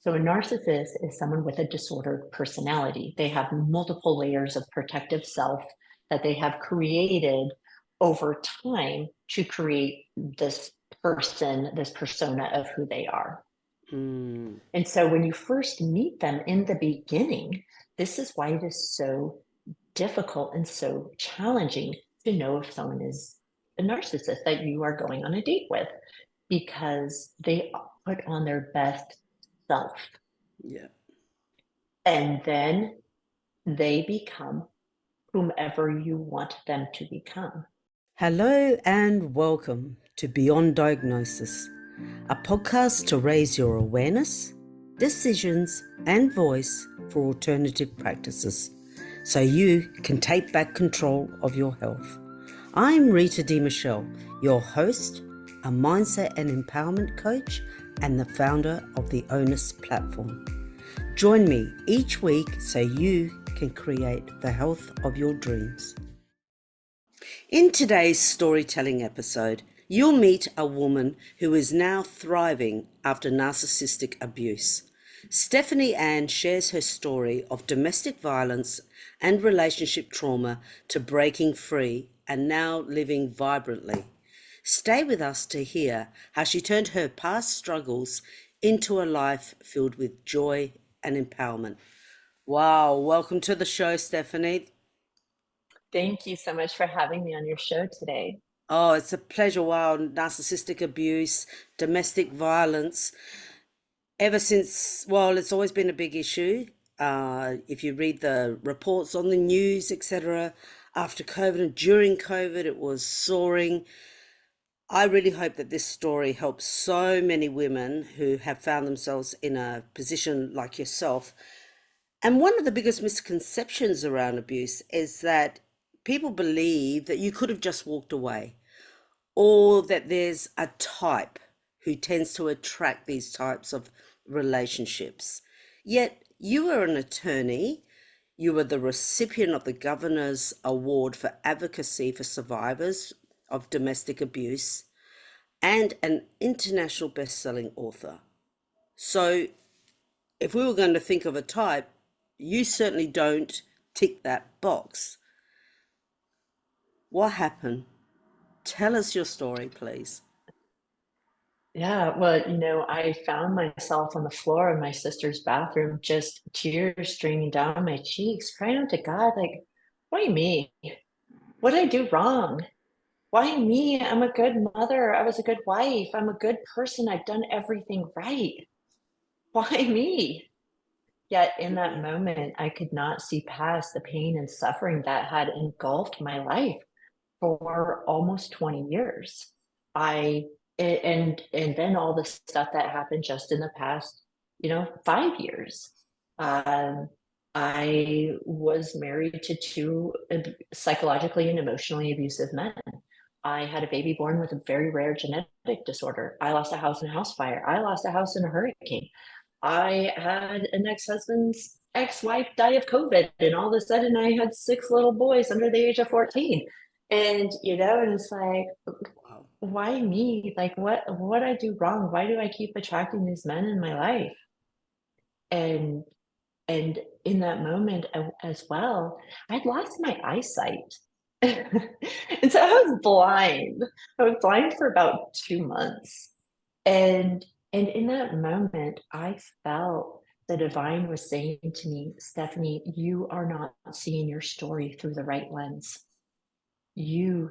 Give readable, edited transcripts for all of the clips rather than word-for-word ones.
So a narcissist is someone with a disordered personality. They have multiple layers of protective self that they have created over time to create this person, this persona of who they are. Mm, And so when you first meet them in the beginning, this is why it is so difficult and so challenging to know if someone is a narcissist that you are going on a date with, because they put on their best self yeah. and then they become whomever you want them to become. Hello and welcome to Beyond Diagnosis, a podcast to raise your awareness, decisions, and voice for alternative practices so you can take back control of your health. I'm Rita De Michele, your host, a mindset and empowerment coach, and the founder of the Onus platform. Join me each week so you can create the health of your dreams. In today's storytelling episode, you'll meet a woman who is now thriving after narcissistic abuse. Stephany Ann shares her story of domestic violence and relationship trauma to breaking free and now living vibrantly. Stay with us to hear how she turned her past struggles into a life filled with joy and empowerment. Wow, welcome to the show, Stephany. Thank you so much for having me on your show today. Oh, it's a pleasure. Wow, narcissistic abuse, domestic violence. Ever since, well, it's always been a big issue. If you read the reports on the news, etc., after COVID and during COVID, it was soaring. I really hope that this story helps so many women who have found themselves in a position like yourself. And one of the biggest misconceptions around abuse is that people believe that you could have just walked away, or that there's a type who tends to attract these types of relationships. Yet you are an attorney, you were the recipient of the Governor's Award for Advocacy for Survivors of Domestic Abuse, and an international best-selling author. So if we were going to think of a type, you certainly don't tick that box. What happened? Tell us your story, please. Yeah, well, I found myself on the floor of my sister's bathroom, just tears streaming down my cheeks, crying out to God, like, why me? What did I do wrong? Why me? I'm a good mother. I was a good wife. I'm a good person. I've done everything right. Why me? Yet in that moment, I could not see past the pain and suffering that had engulfed my life for almost 20 years. I and then all the stuff that happened just in the past, 5 years. Um, I was married to two psychologically and emotionally abusive men. I had a baby born with a very rare genetic disorder. I lost a house in a house fire. I lost a house in a hurricane. I had an ex-husband's ex-wife die of COVID, and all of a sudden I had six little boys under the age of 14. And it's like, Wow. why me? Like, what I do wrong? Why do I keep attracting these men in my life? And and in that moment as well, I'd lost my eyesight. And so I was blind. I was blind for about 2 months. And and in that moment, I felt the divine was saying to me, Stephany, you are not seeing your story through the right lens. You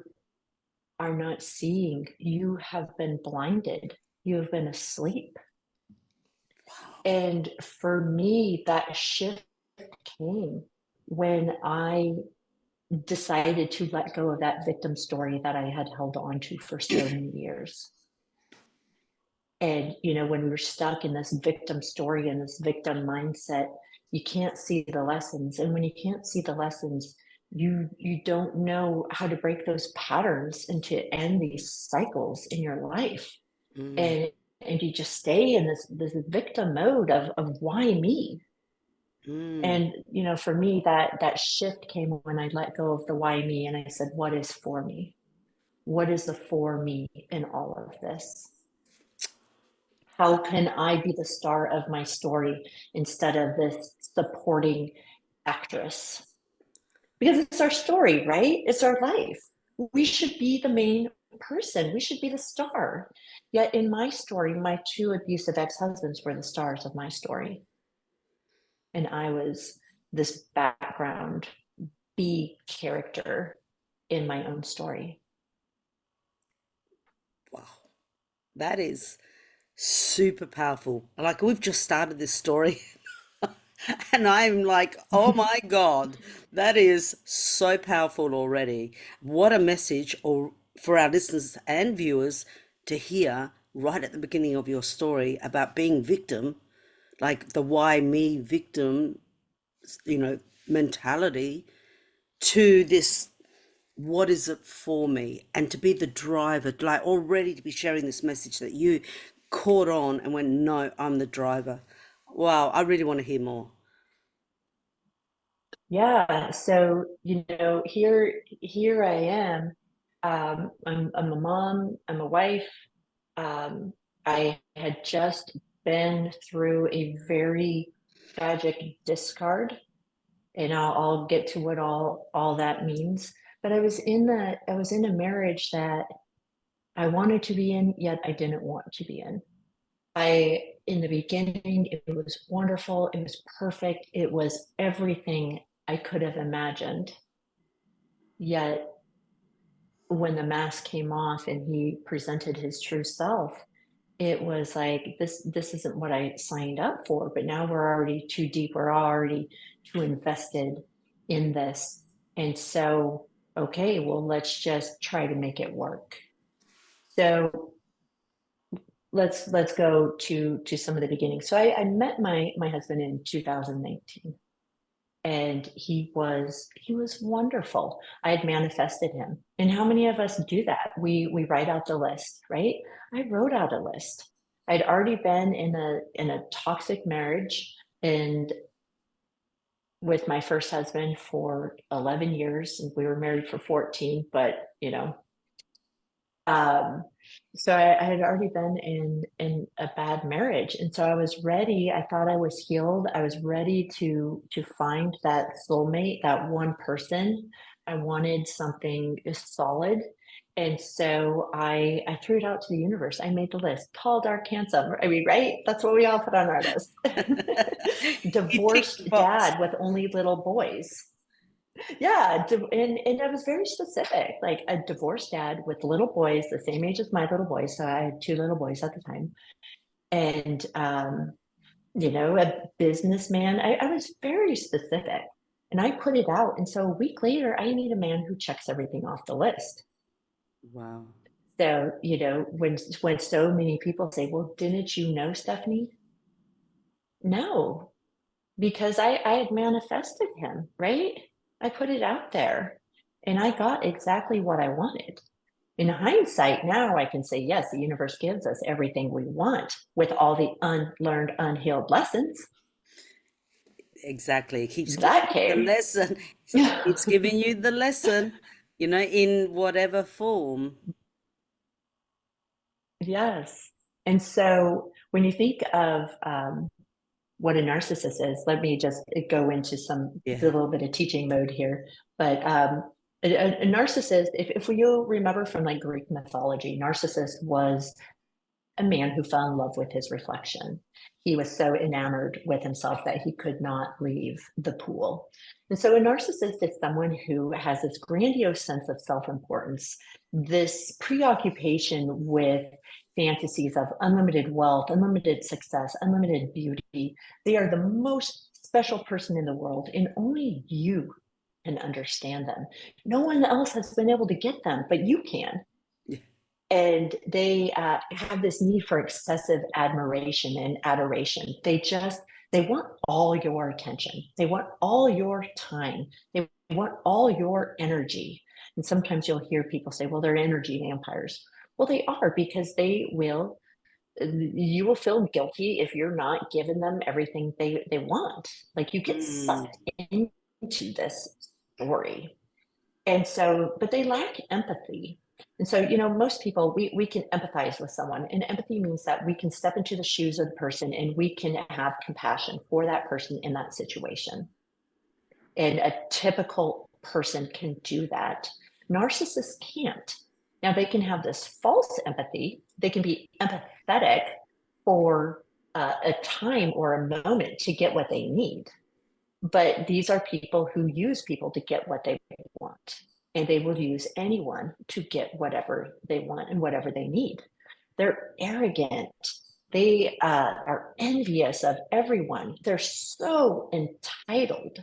are not seeing. You have been blinded. You have been asleep. And for me, that shift came when I decided to let go of that victim story that I had held on to for so many years. And, when we're stuck in this victim story and this victim mindset, you can't see the lessons. And when you can't see the lessons, you don't know how to break those patterns and to end these cycles in your life. Mm, And you just stay in this victim mode of why me? mm. And for me, that shift came when I let go of the why me and I said, what is for me? What is the for me in all of this? How can I be the star of my story instead of this supporting actress? Because it's our story, right? It's our life. We should be the main person. We should be the star. Yet in my story, my two abusive ex-husbands were the stars of my story. And I was this background B character in my own story. Wow, that is super powerful. Like we've just started this story and I'm like, oh my God, that is so powerful already. What a message or for our listeners and viewers to hear right at the beginning of your story about being victim, like the why me victim, mentality to this what is it for me, and to be the driver, like already to be sharing this message that you caught on and went, no, I'm the driver. Wow, I really want to hear more. Yeah. So, here I am. I'm a mom, I'm a wife. Um, I had just been through a very tragic discard, and I'll get to what all that means. But I was in a marriage that I wanted to be in, yet I didn't want to be in. In the beginning, it was wonderful, it was perfect, it was everything I could have imagined. Yet when the mask came off and he presented his true self, it was like this isn't what I signed up for, but now we're already too deep, we're already too invested in this. And so, okay, well, let's just try to make it work. So let's go to some of the beginnings. So I met my husband in 2019, and he was wonderful. I had manifested him. And how many of us do that? We write out the list, right? I wrote out a list. I'd already been in a toxic marriage and with my first husband for 11 years, and we were married for 14, but um, so I had already been in a bad marriage, and so I was ready. I thought I was healed. I was ready to find that soulmate, that one person. I wanted something solid, and so I threw it out to the universe. I made the list: tall, dark, handsome. I mean, right? That's what we all put on our list. You ticked the Divorced box. dad with only little boys. Yeah, and I was very specific, like a divorced dad with little boys, the same age as my little boys. So I had two little boys at the time, and a businessman. I was very specific, and I put it out. And so a week later, I meet a man who checks everything off the list. Wow. So when so many people say, "Well, didn't you know, Stephany?" No, because I had manifested him, right? I put it out there and I got exactly what I wanted. In hindsight, now I can say, yes, the universe gives us everything we want with all the unlearned, unhealed lessons. Exactly. It keeps giving That you the came. lesson. It's giving you the lesson, in whatever form. Yes. And so when you think of what a narcissist is, let me just go into a Yeah. little bit of teaching mode here. But a narcissist, if you remember from like Greek mythology, narcissist was a man who fell in love with his reflection. He was so enamored with himself that he could not leave the pool. And so a narcissist is someone who has this grandiose sense of self importance, this preoccupation with fantasies of unlimited wealth, unlimited success, unlimited beauty. They are the most special person in the world, and only you can understand them. No one else has been able to get them, but you can. Yeah. And they have this need for excessive admiration and adoration. They want all your attention. They want all your time. They want all your energy. And sometimes you'll hear people say, well, they're energy vampires. Well, they are, because you will feel guilty if you're not giving them everything they want. Like, you get Mm. sucked into this story. And so, but they lack empathy. And so, most people, we can empathize with someone. And empathy means that we can step into the shoes of the person and we can have compassion for that person in that situation. And a typical person can do that. Narcissists can't. Now, they can have this false empathy. They can be empathetic for a time or a moment to get what they need. But these are people who use people to get what they want. And they will use anyone to get whatever they want and whatever they need. They're arrogant. They are envious of everyone. They're so entitled.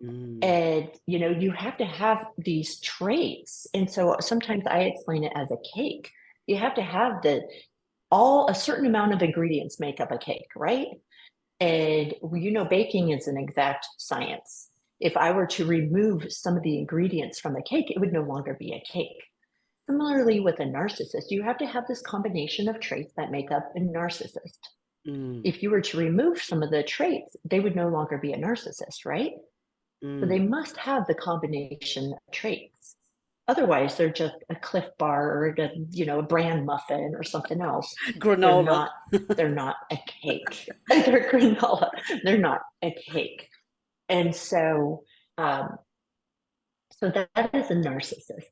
Mm. And, you have to have these traits. And so sometimes I explain it as a cake. You have to have a certain amount of ingredients make up a cake, right? And baking is an exact science. If I were to remove some of the ingredients from the cake, it would no longer be a cake. Similarly, with a narcissist, you have to have this combination of traits that make up a narcissist. Mm. If you were to remove some of the traits, they would no longer be a narcissist, right? So Mm. they must have the combination of traits. Otherwise, they're just a Cliff Bar or a bran muffin or something else. They're Granola. not. They're not a cake. They're granola. They're not a cake. And um, so that is a narcissist.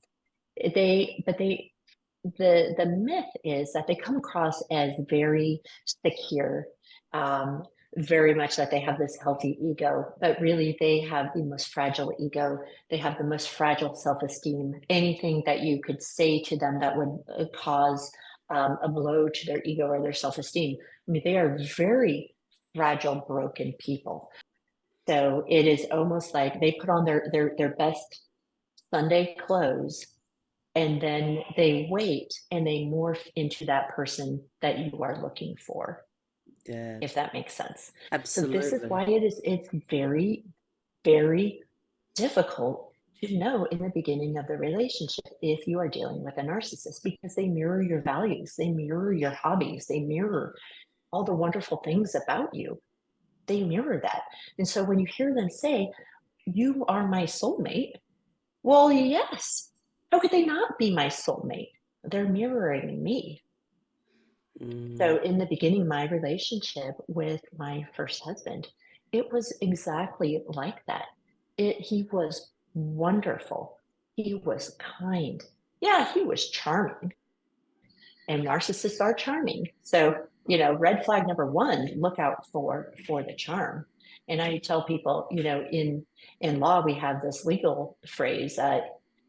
The myth is that they come across as very secure, um, very much that they have this healthy ego, but really they have the most fragile ego. They have the most fragile self-esteem. Anything that you could say to them that would cause a blow to their ego or their self-esteem. I mean, they are very fragile, broken people. So it is almost like they put on their best Sunday clothes and then they wait and they morph into that person that you are looking for, Yeah, if that makes sense. So this is absolutely. why it's very, very difficult to know in the beginning of the relationship if you are dealing with a narcissist, because they mirror your values, they mirror your hobbies, they mirror all the wonderful things about you. They mirror that. And so when you hear them say, "You are my soulmate," well, yes. How could they not be my soulmate? They're mirroring me. Mm. So in the beginning, my relationship with my first husband, it was exactly like that. He was wonderful. He was kind. Yeah, he was charming. And narcissists are charming. So, red flag number one, look out for the charm. And I tell people, in law, we have this legal phrase,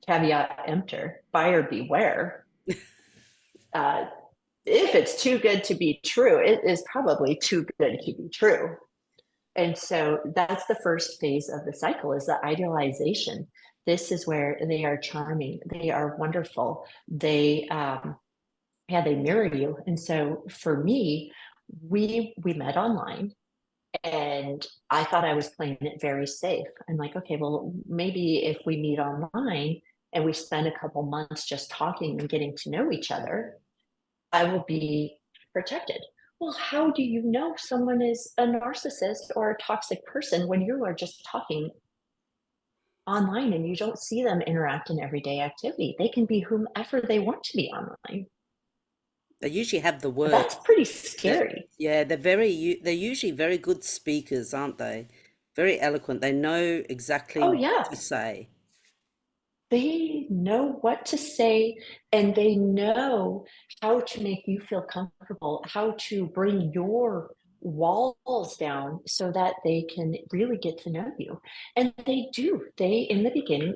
caveat emptor, buyer beware. Uh, if it's too good to be true, it is probably too good to be true. And so that's the first phase of the cycle, is the idealization. This is where they are charming. They are wonderful. They mirror you. And so for me, we met online and I thought I was playing it very safe. I'm like, okay, well, maybe if we meet online and we spend a couple months just talking and getting to know each other, I will be protected. Well, how do you know someone is a narcissist or a toxic person when you are just talking online and you don't see them interact in everyday activity? They can be whomever they want to be online. They usually have the words. That's pretty That scary. yeah, they're usually very good speakers, aren't they? Very eloquent. They know exactly Oh, what yeah. to say. They know what to say and they know how to make you feel comfortable, how to bring your walls down so that they can really get to know you. And they do. In the beginning,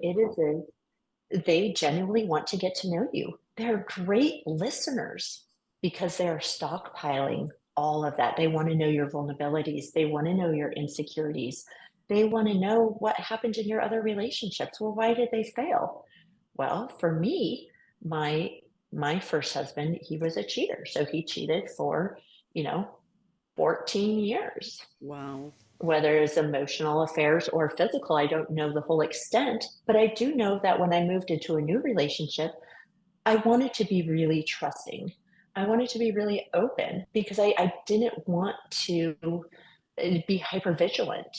they genuinely want to get to know you. They're great listeners because they're stockpiling all of that. They want to know your vulnerabilities, they want to know your insecurities, they want to know what happened in your other relationships. Well, why did they fail? Well, for me, my first husband, he was a cheater. So he cheated for, you know, 14 years. Wow. Whether it's emotional affairs or physical, I don't know the whole extent, but I do know that when I moved into a new relationship, I wanted to be really trusting. I wanted to be really open because I didn't want to be hyper vigilant.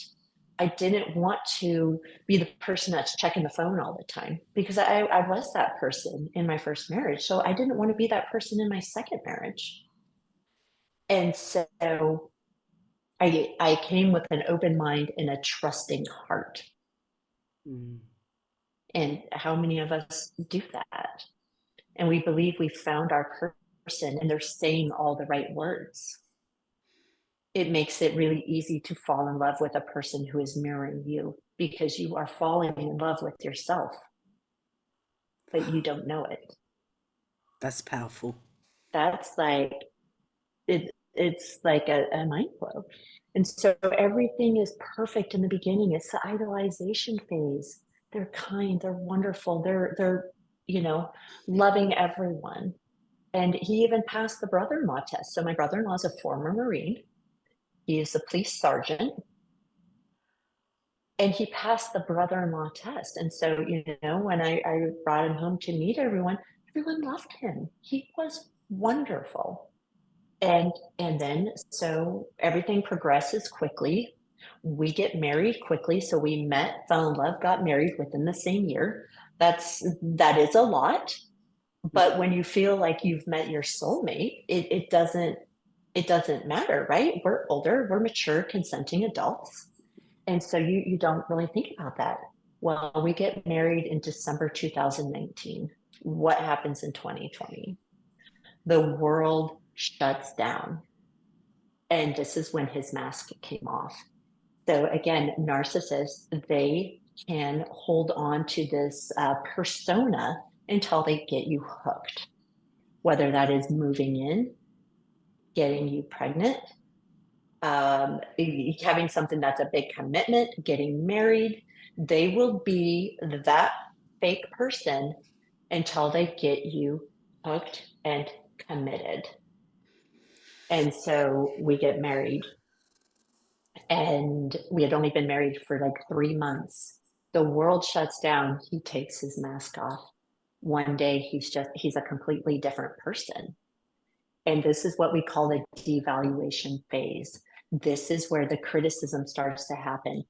I didn't want to be the person that's checking the phone all the time because I was that person in my first marriage. So I didn't want to be that person in my second marriage. And so I came with an open mind and a trusting heart. Mm. And how many of us do that? And we believe we found our person and they're saying all the right words. It makes it really easy to fall in love with a person who is mirroring you because you are falling in love with yourself, but you don't know it. That's powerful. That's like it's like a mind blow. And so everything is perfect in the beginning. It's the idolization phase. They're kind, they're wonderful, they're loving everyone. And he even passed the brother-in-law test. So my brother-in-law is a former Marine. He is a police sergeant. And he passed the brother-in-law test. And so, when I brought him home to meet everyone loved him. He was wonderful. And then so everything progresses quickly. We get married quickly. So we met, fell in love, got married within the same year. That is a lot. But when you feel like you've met your soulmate, it doesn't matter, right? We're older, we're mature, consenting adults. And so you don't really think about that. Well, we get married in December 2019. What happens in 2020? The world shuts down. And this is when his mask came off. So again, narcissists, they can hold on to this persona until they get you hooked, whether that is moving in, getting you pregnant, having something that's a big commitment, getting married. They will be that fake person until they get you hooked and committed. And so we get married, and we had only been married for like 3 months. The world shuts down. He takes his mask off. One day he's a completely different person. And this is what we call the devaluation phase. This is where the criticism starts to happen.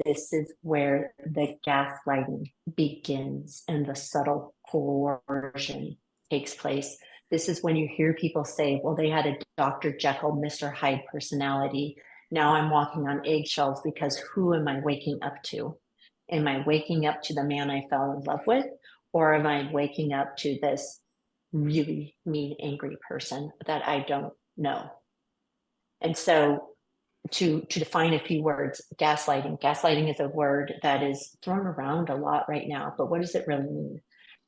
This is where the gaslighting begins and the subtle coercion takes place. This is when you hear people say, well, they had a Dr. Jekyll, Mr. Hyde personality. Now I'm walking on eggshells because who am I waking up to? Am I waking up to the man I fell in love with? Or am I waking up to this really mean, angry person that I don't know? And so to define a few words, gaslighting is a word that is thrown around a lot right now, but what does it really mean?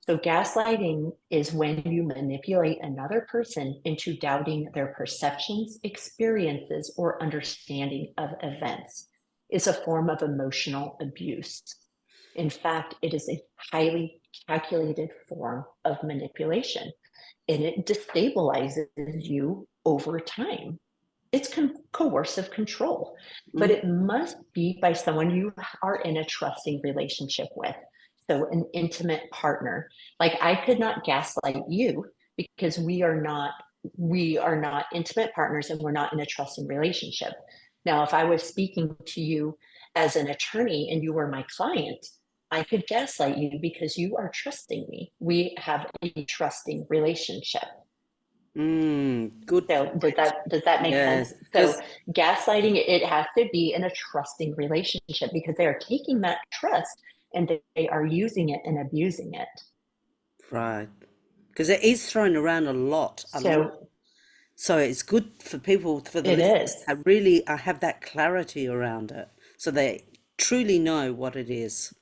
So gaslighting is when you manipulate another person into doubting their perceptions, experiences, or understanding of events. It's a form of emotional abuse. In fact, it is a highly calculated form of manipulation, and it destabilizes you over time. It's coercive control, but it must be by someone you are in a trusting relationship with. So an intimate partner. Like I could not gaslight you because we are not intimate partners and we're not in a trusting relationship. Now, if I was speaking to you as an attorney and you were my client, I could gaslight you because you are trusting me. We have a trusting relationship. Good So does point. that make sense? Yes, So because gaslighting, it has to be in a trusting relationship because they are taking that trust and they are using it and abusing it. right, because it is thrown around a lot, a lot. So So it's good for people, for the it listeners, is. to really have that clarity around it, so they truly know what it is.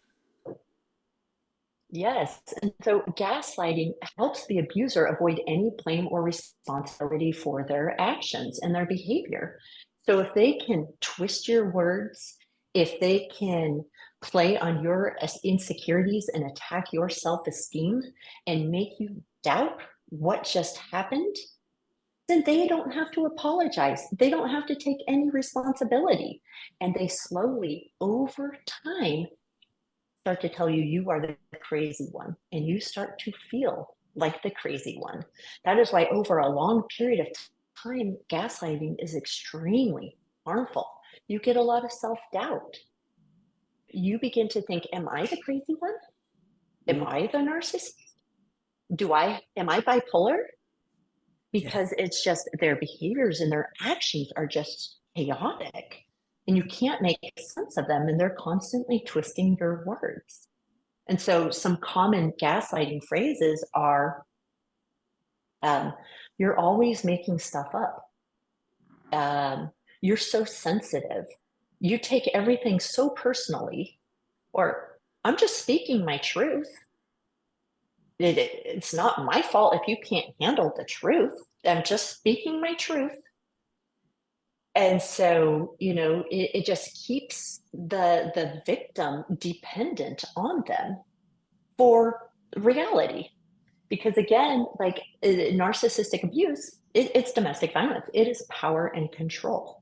Yes. And so gaslighting helps the abuser avoid any blame or responsibility for their actions and their behavior. So if they can twist your words, if they can play on your insecurities and attack your self-esteem and make you doubt what just happened, then they don't have to apologize. They don't have to take any responsibility. And they slowly, over time, start to tell you you are the crazy one and you start to feel like the crazy one. That is why over a long period of time, gaslighting is extremely harmful. You get a lot of self-doubt. you begin to think, am I the crazy one? Am Mm, I the narcissist? Am I bipolar? yeah. Because it's just their behaviors and their actions are just chaotic and you can't make sense of them and they're constantly twisting your words. And so some common gaslighting phrases are um, you're always making stuff up. You're so sensitive. You take everything so personally, or I'm just speaking my truth. It's not my fault if you can't handle the truth. I'm just speaking my truth. And so, it just keeps the victim dependent on them for reality. Because again, like narcissistic abuse, it's domestic violence. It is power and control,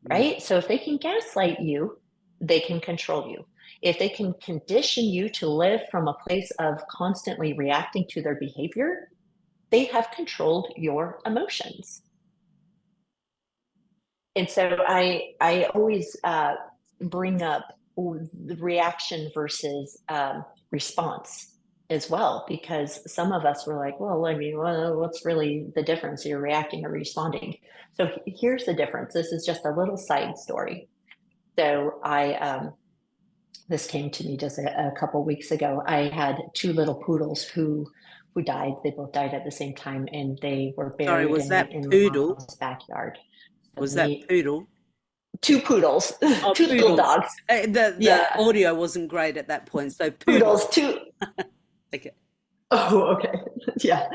Mm, right? So if they can gaslight you, they can control you. If they can condition you to live from a place of constantly reacting to their behavior, they have controlled your emotions. And so I always bring up the reaction versus response as well, because some of us were like, well, I mean, what's really the difference? You're reacting or responding. So here's the difference. This is just a little side story. So this came to me just a couple weeks ago. I had two little poodles who died. They both died at the same time, and they were sorry, buried was in my that poodle? in-laws' backyard. So Was that me, poodle? two poodles, Oh, two little poodles. dogs. The Yeah, audio wasn't great at that point, so poodle. poodles, two. Okay. Oh, okay. Yeah.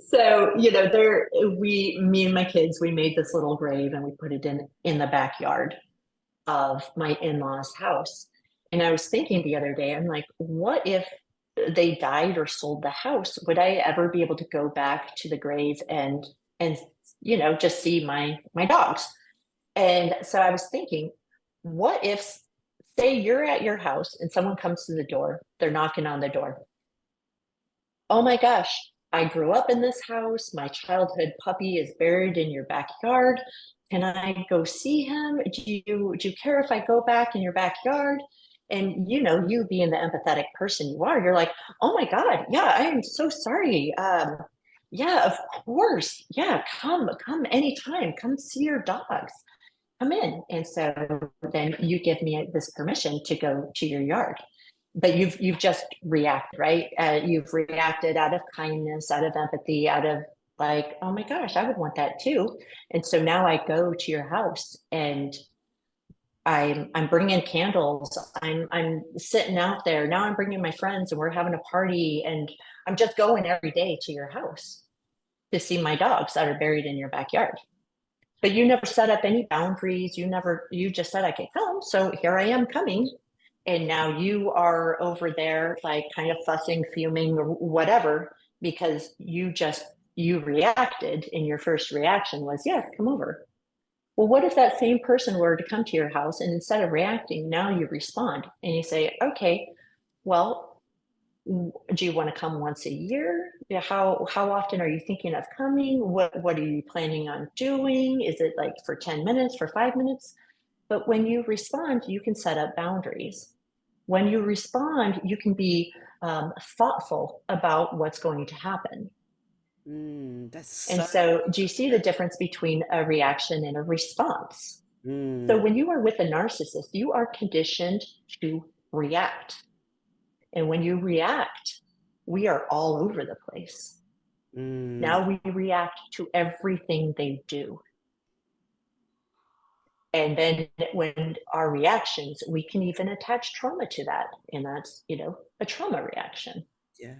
So, me and my kids, we made this little grave and we put it in the backyard of my in-laws' house. And I was thinking the other day, I'm like, what if they died or sold the house? Would I ever be able to go back to the grave and just see my dogs? And so I was thinking, what if, say, you're at your house and someone comes to the door, they're knocking on the door. Oh my gosh, I grew up in this house. My childhood puppy is buried in your backyard. Can I go see him? Do you care if I go back in your backyard? And you being the empathetic person you are, you're like, oh my God, yeah, I am so sorry. Yeah, of course. Yeah, come anytime. Come see your dogs. Come in. And so then you give me this permission to go to your yard, but you've just reacted, right? You've reacted out of kindness, out of empathy, out of like, oh my gosh, I would want that too. And so now I go to your house and I'm bringing candles. I'm sitting out there. Now I'm bringing my friends and we're having a party and I'm just going every day to your house to see my dogs that are buried in your backyard. But you never set up any boundaries. You just said I could come. So here I am coming. And now you are over there, like kind of fussing, fuming, or whatever, because you reacted, and your first reaction was, yeah, come over. Well, what if that same person were to come to your house and instead of reacting, now you respond and you say, okay, well, do you want to come once a year? Yeah, how often are you thinking of coming? What are you planning on doing? Is it like for 10 minutes, for 5 minutes? But when you respond, you can set up boundaries. When you respond, you can be thoughtful about what's going to happen. That's And so. so, do you see the difference between a reaction and a response? So, Mm, when you are with a narcissist, you are conditioned to react. And when you react, we are all over the place. mm, Now we react to everything they do. And then when our reactions, we can even attach trauma to that. And that's, a trauma reaction. yeah.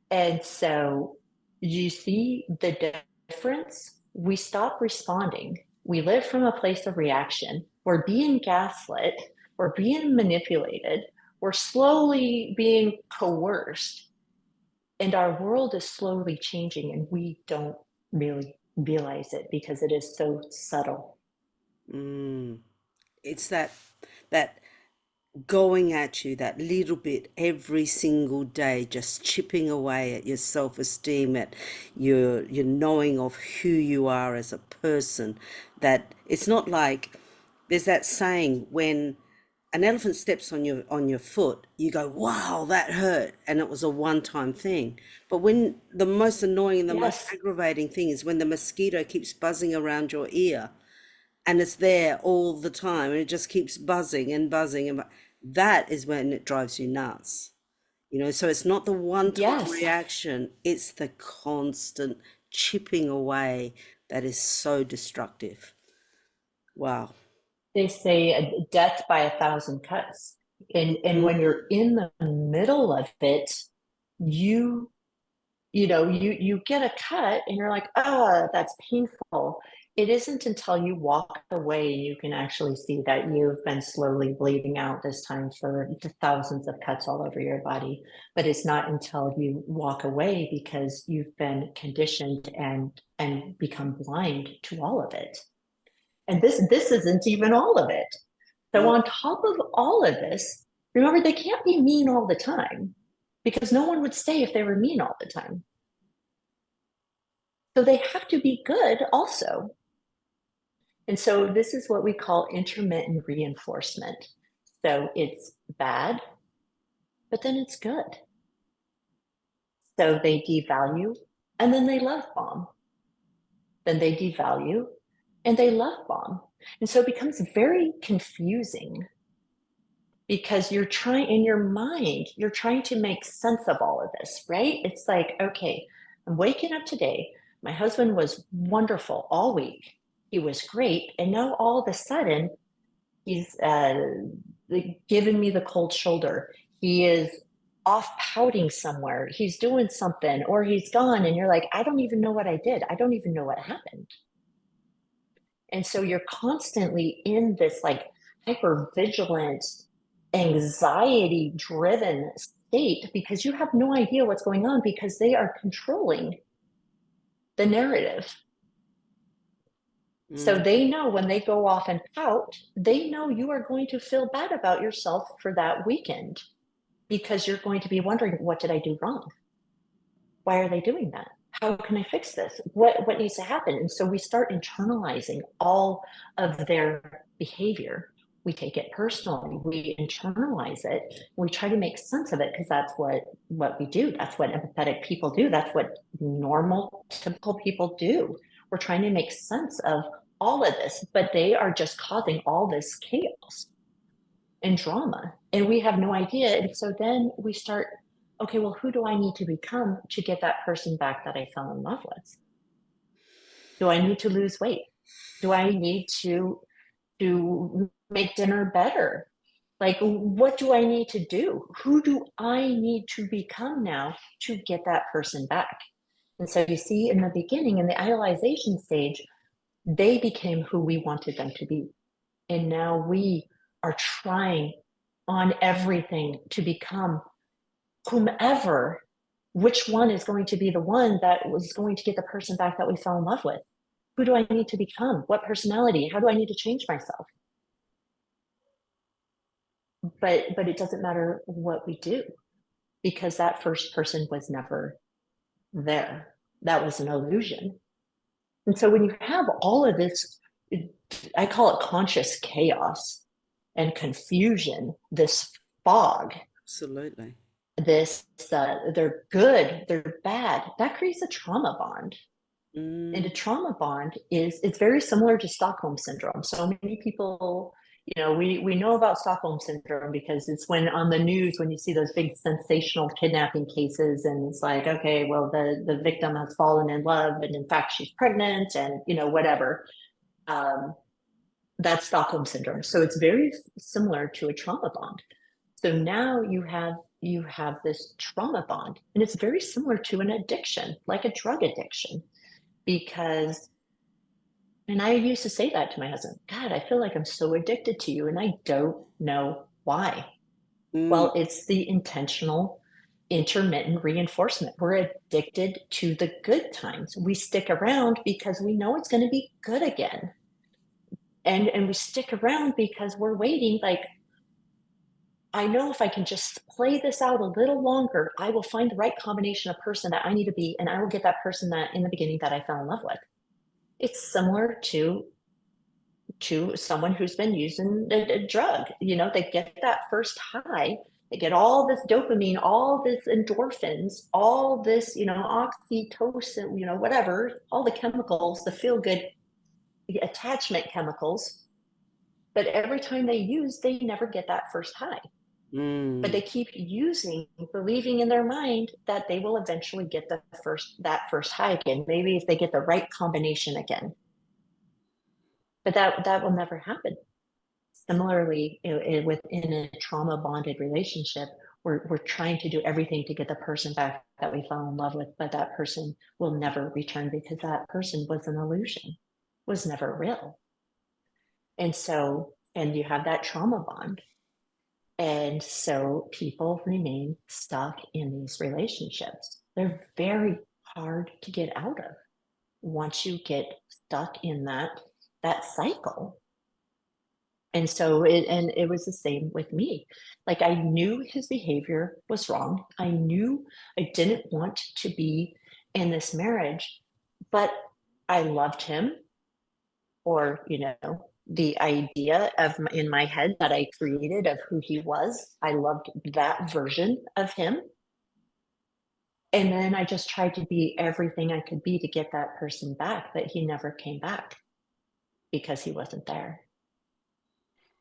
And so you see the difference? We stop responding. We live from a place of reaction. We're being gaslit. We're being manipulated. We're slowly being coerced. And our world is slowly changing, and we don't really realize it because it is so subtle. Mm. It's that going at you that little bit every single day, just chipping away at your self-esteem, at your knowing of who you are as a person. That it's not like there's that saying when an elephant steps on your foot, you go, wow, that hurt, and it was a one-time thing. But when the most annoying and the most Yes. aggravating thing is when the mosquito keeps buzzing around your ear, and it's there all the time, and it just keeps buzzing and buzzing, and that is when it drives you nuts. So it's not the one-time Yes. reaction, it's the constant chipping away that is so destructive. Wow. They say death by 1,000 cuts. And when Mm, you're in the middle of it, you you get a cut and you're like, oh, that's painful. It isn't until you walk away you can actually see that you've been slowly bleeding out this time for the thousands of cuts all over your body. But it's not until you walk away because you've been conditioned and become blind to all of it. And this isn't even all of it. So mm. on top of all of this, remember they can't be mean all the time because no one would stay if they were mean all the time. So they have to be good also. And so this is what we call intermittent reinforcement. So it's bad, but then it's good. So they devalue and then they love bomb. Then they devalue and they love bomb. And so it becomes very confusing because you're trying in your mind, you're trying to make sense of all of this, right? It's like, okay, I'm waking up today. My husband was wonderful all week. He was great. And now all of a sudden, he's giving me the cold shoulder. He is off pouting somewhere. He's doing something or he's gone. And you're like, I don't even know what I did. I don't even know what happened. And so you're constantly in this like hyper vigilant, anxiety driven state because you have no idea what's going on because they are controlling the narrative. So Mm. they know when they go off and pout, they know you are going to feel bad about yourself for that weekend because you're going to be wondering, what did I do wrong? Why are they doing that? How can I fix this? What needs to happen? And so we start internalizing all of their behavior. We take it personally. We internalize it. We try to make sense of it because that's what we do. That's what empathetic people do. That's what normal, typical people do. We're trying to make sense of all of this, but they are just causing all this chaos and drama, and we have no idea. And so then we start, okay, well, who do I need to become to get that person back that I fell in love with? Do I need to lose weight? Do I need to make dinner better? Like, what do I need to do? Who do I need to become now to get that person back? And so you see in the beginning, in the idealization stage, they became who we wanted them to be. And now we are trying on everything to become whomever, which one is going to be the one that was going to get the person back that we fell in love with? Who do I need to become? What personality? How do I need to change myself? But it doesn't matter what we do because that first person was never there. That was an illusion. And so when you have all of this, I call it conscious chaos and confusion, this fog, Absolutely. this they're good, they're bad, that creates a trauma bond. And a Mm, trauma bond is it's very similar to Stockholm syndrome. So many people, we know about Stockholm syndrome because it's when on the news when you see those big sensational kidnapping cases and it's like, okay, well, the victim has fallen in love and in fact she's pregnant and whatever. um, that's Stockholm syndrome. So it's very similar to a trauma bond. So now you have this trauma bond, and it's very similar to an addiction, like a drug addiction, because and I used to say that to my husband, God, I feel like I'm so addicted to you, and I don't know why. mm, Well, it's the intentional intermittent reinforcement. We're addicted to the good times. We stick around because we know it's going to be good again. And we stick around because we're waiting, like, I know if I can just play this out a little longer, I will find the right combination of person that I need to be, and I will get that person that in the beginning that I fell in love with. It's similar to to someone who's been using a drug. They get that first high, they get all this dopamine, all this endorphins, all this, oxytocin, whatever, all the chemicals, the feel good attachment chemicals. But every time they use, they never get that first high. But they keep using, believing in their mind that they will eventually get that first high again. Maybe if they get the right combination again. But that will never happen. Similarly, within a trauma bonded relationship, we're trying to do everything to get the person back that we fell in love with, but that person will never return because that person was an illusion, was never real. And you have that trauma bond. And so people remain stuck in these relationships. They're very hard to get out of once you get stuck in that cycle. And so it was the same with me. Like, I knew his behavior was wrong. I knew I didn't want to be in this marriage, but I loved him, or, the idea in my head that I created of who he was. I loved that version of him. And then I just tried to be everything I could be to get that person back, but he never came back because he wasn't there.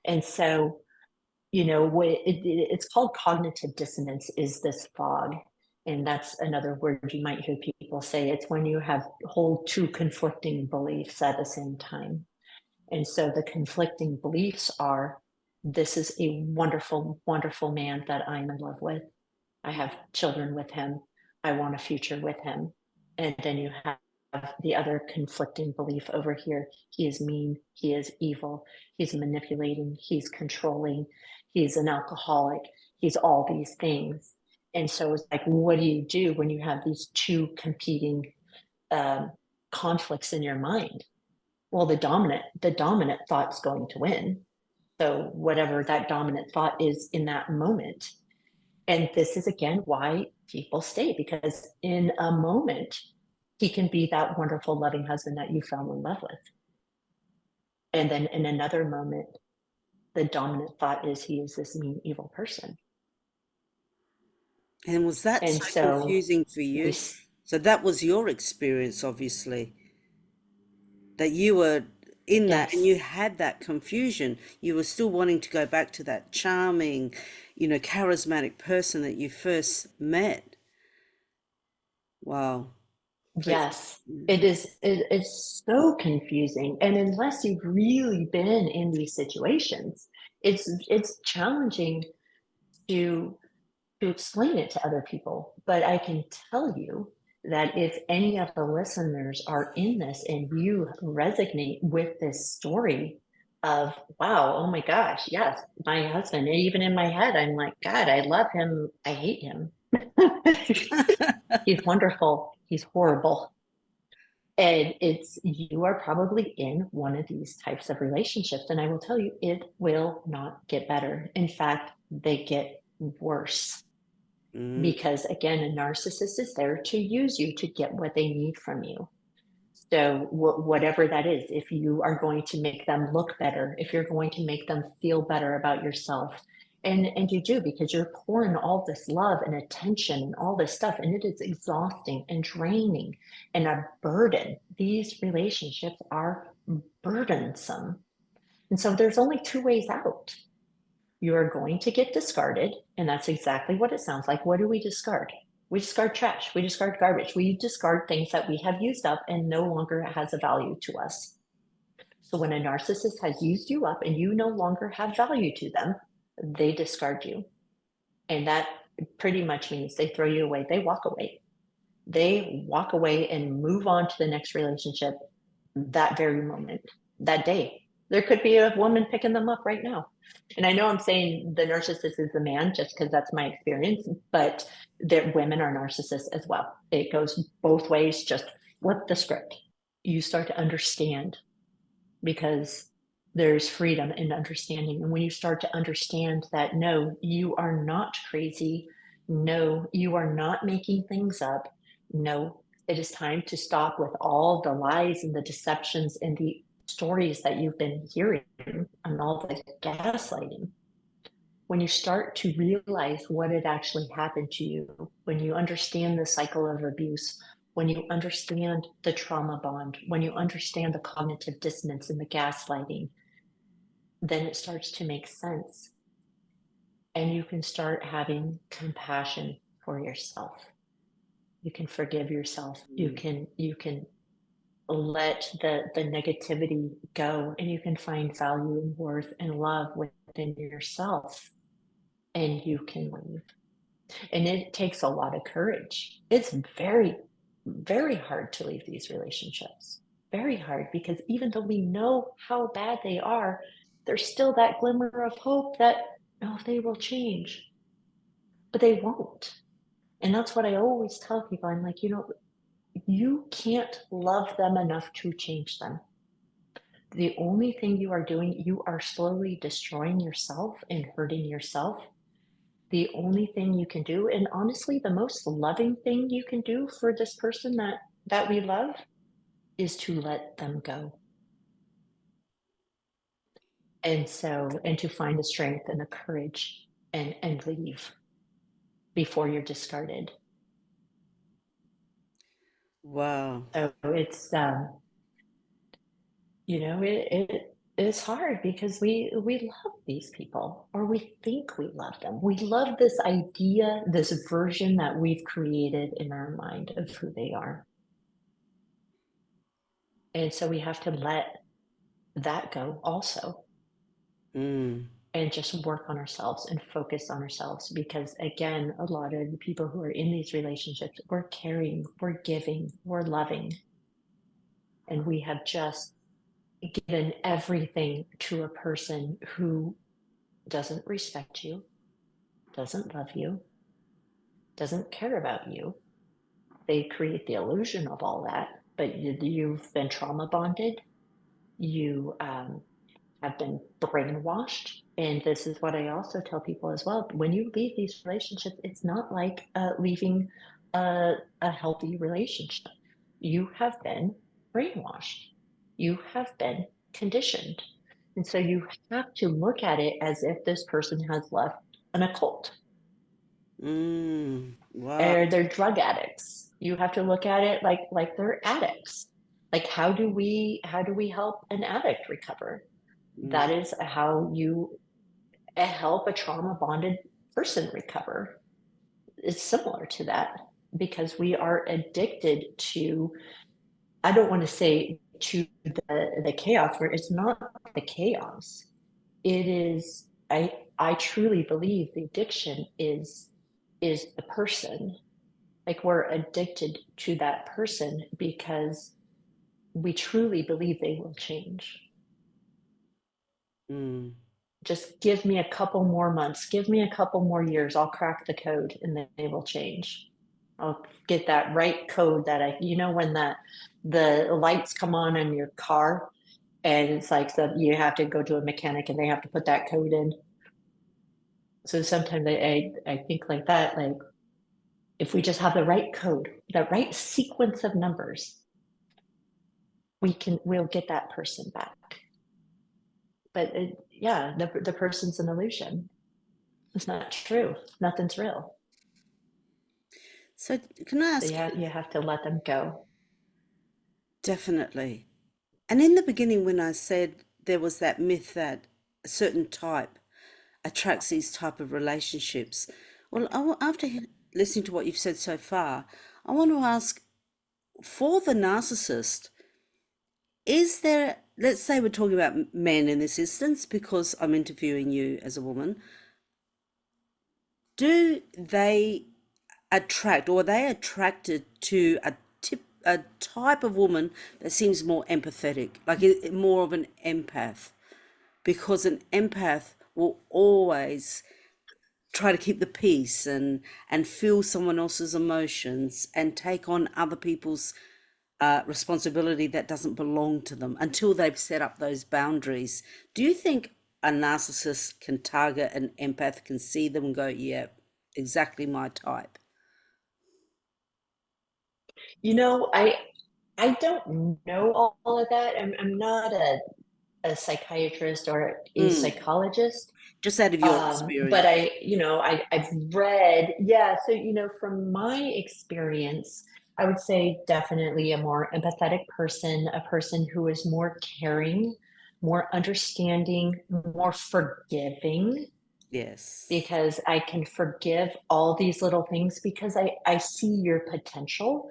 And so, it's called cognitive dissonance, is this fog. And that's another word you might hear people say. It's when you hold two conflicting beliefs at the same time. And so the conflicting beliefs are, this is a wonderful, wonderful man that I'm in love with. I have children with him. I want a future with him. And then you have the other conflicting belief over here. He is mean. He is evil. He's manipulating. He's controlling. He's an alcoholic. He's all these things. And so it's like, what do you do when you have these two competing conflicts in your mind? Well, the dominant thought's going to win. So whatever that dominant thought is in that moment. And this is, again, why people stay, because in a moment, he can be that wonderful, loving husband that you fell in love with. And then in another moment, the dominant thought is he is this mean, evil person. And was that And so so confusing for we, you? So that was your experience, obviously, that you were in that and you yes, had that confusion. You were still wanting to go back to that charming, charismatic person that you first met. Wow. So yes, it is. It's so confusing. And unless you've really been in these situations, it's challenging to explain it to other people. But I can tell you that if any of the listeners are in this and you resonate with this story of, wow, oh my gosh, yes, my husband, and even in my head, I'm like, God, I love him, I hate him. He's wonderful, he's horrible. And you are probably in one of these types of relationships. And I will tell you, it will not get better. In fact, they get worse. Mm. Because again, a narcissist is there to use you to get what they need from you. So whatever that is, if you are going to make them look better, if you're going to make them feel better about yourself, and you do, because you're pouring all this love and attention and all this stuff, and it is exhausting and draining and a burden. These relationships are burdensome. And so there's only two ways out. You are going to get discarded, and that's exactly what it sounds like. What do we discard? We discard trash. We discard garbage. We discard things that we have used up and no longer has a value to us. So when a narcissist has used you up and you no longer have value to them, they discard you. And that pretty much means they throw you away. They walk away. They walk away and move on to the next relationship that very moment, that day. There could be a woman picking them up right now. And I know I'm saying the narcissist is the man just because that's my experience, but that women are narcissists as well. It goes both ways. Just flip the script. You start to understand, because there's freedom in understanding. And when you start to understand that, no, you are not crazy. No, you are not making things up. No, it is time to stop with all the lies and the deceptions and the stories that you've been hearing and all the gaslighting, when you start to realize what had actually happened to you, when you understand the cycle of abuse, when you understand the trauma bond, when you understand the cognitive dissonance and the gaslighting, then it starts to make sense. And you can start having compassion for yourself. You can forgive yourself. Mm. You can let the negativity go, and you can find value and worth and love within yourself, and you can leave. And it takes a lot of courage. It's very, very hard to leave these relationships. Very hard, because even though we know how bad they are, there's still that glimmer of hope that, oh, they will change, but they won't. And that's what I always tell people. I'm like, you can't love them enough to change them. The only thing you are doing, you are slowly destroying yourself and hurting yourself. The only thing you can do, and honestly, the most loving thing you can do for this person that we love, is to let them go. And to find the strength and the courage and leave before you're discarded. Wow. So it's it is hard, because we love these people, or we think we love them. We love this idea, this version that we've created in our mind of who they are. And so we have to let that go also, Mm. and just work on ourselves and focus on ourselves, because again, a lot of the people who are in these relationships, we're caring, we're giving, we're loving, and we have just given everything to a person who doesn't respect you, doesn't love you, doesn't care about you. They create the illusion of all that, but you've been trauma bonded. You have been brainwashed. And this is what I also tell people as well. When you leave these relationships, it's not like leaving a healthy relationship. You have been brainwashed. You have been conditioned. And so you have to look at it as if this person has left an occult, Mm. Wow. or they're drug addicts. You have to look at it like they're addicts. Like, how do we help an addict recover? Mm. That is how you help a trauma bonded person recover. It's similar to that, because we are addicted to, I don't want to say to the chaos, where it's not the chaos. It is, I truly believe the addiction is the person. Like, we're addicted to that person because we truly believe they will change. Mm. Just give me a couple more months, give me a couple more years, I'll crack the code and they will change. I'll get that right code that when the lights come on in your car, and it's like you have to go to a mechanic and they have to put that code in. So sometimes I think like that, like, if we just have the right code, the right sequence of numbers, we'll get that person back. But yeah, the person's an illusion. It's not true. Nothing's real. So can I So ask you have to let them go. definitely. And in the beginning, when I said there was that myth that a certain type attracts these type of relationships, well, after listening to what you've said so far, I want to ask, for the narcissist, is there, let's say we're talking about men in this instance, because I'm interviewing you as a woman, do they attract, or are they attracted to a type of woman that seems more empathetic, like more of an empath? Because an empath will always try to keep the peace and feel someone else's emotions and take on other people's responsibility that doesn't belong to them until they've set up those boundaries. Do you think a narcissist can target an empath, can see them and go, yeah, exactly my type? You know, I I don't know all of that. I'm not a psychiatrist or a Mm. psychologist. Just out of your But experience. I've read, yeah. So, from my experience, I would say definitely a more empathetic person, a person who is more caring, more understanding, more forgiving, Yes. because I can forgive all these little things because I see your potential.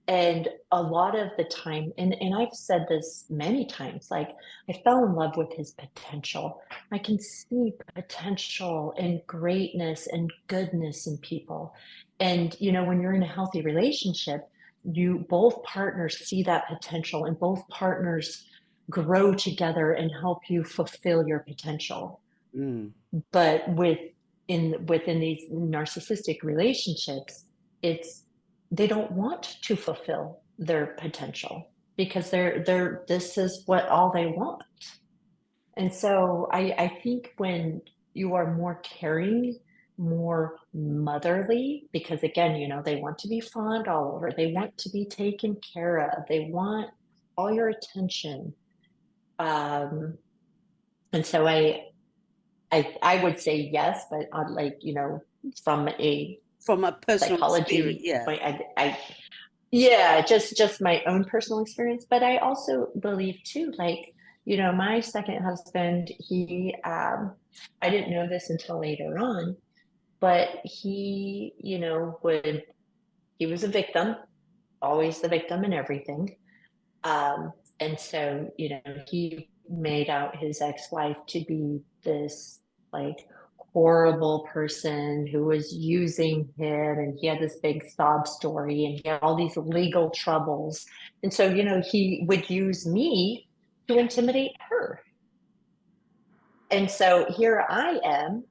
And a lot of the time, and I've said this many times, like I fell in love with his potential. I can see potential and greatness and goodness in people. And, when you're in a healthy relationship, you both partners see that potential and both partners grow together and help you fulfill your potential. Mm. But within these narcissistic relationships, it's they don't want to fulfill their potential because they're this is what all they want. And so I think when you are more caring, more motherly, because again, they want to be fawned all over, they want to be taken care of, they want all your attention. um and so I would say yes, but on, like, from a From a personal experience, psychology yeah. point, yeah, just my own personal experience. But I also believe too, like, my second husband, I didn't know this until later on, but he was a victim, always the victim in everything. And so, he made out his ex-wife to be this like horrible person who was using him, and he had this big sob story and he had all these legal troubles. And so, he would use me to intimidate her. And so here I am.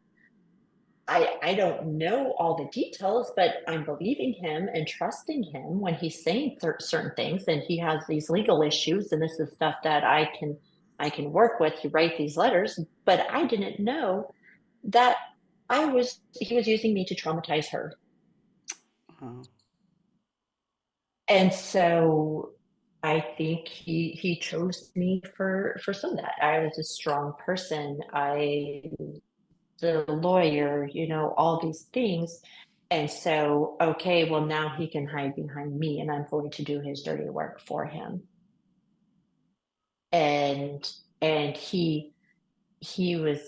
I don't know all the details, but I'm believing him and trusting him when he's saying certain things, and he has these legal issues, and this is stuff that I can work with to write these letters. But I didn't know that he was using me to traumatize her. Oh. And so I think he chose me for some of that. I was a strong person. The lawyer, all these things. And so, okay, well, now he can hide behind me and I'm going to do his dirty work for him. And he was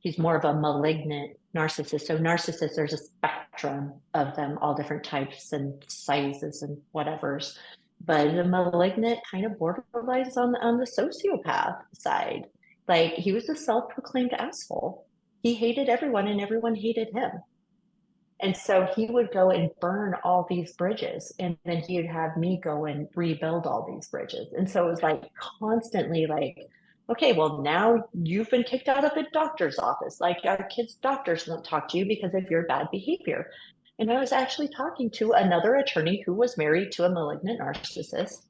he's more of a malignant narcissist. So narcissists, there's a spectrum of them, all different types and sizes and whatever's. But the malignant kind of borderlines on the sociopath side. Like, he was a self-proclaimed asshole. He hated everyone and everyone hated him. And so he would go and burn all these bridges, and then he would have me go and rebuild all these bridges. And so it was like constantly like, okay, well, now you've been kicked out of the doctor's office. Like, our kids' doctors won't talk to you because of your bad behavior. And I was actually talking to another attorney who was married to a malignant narcissist.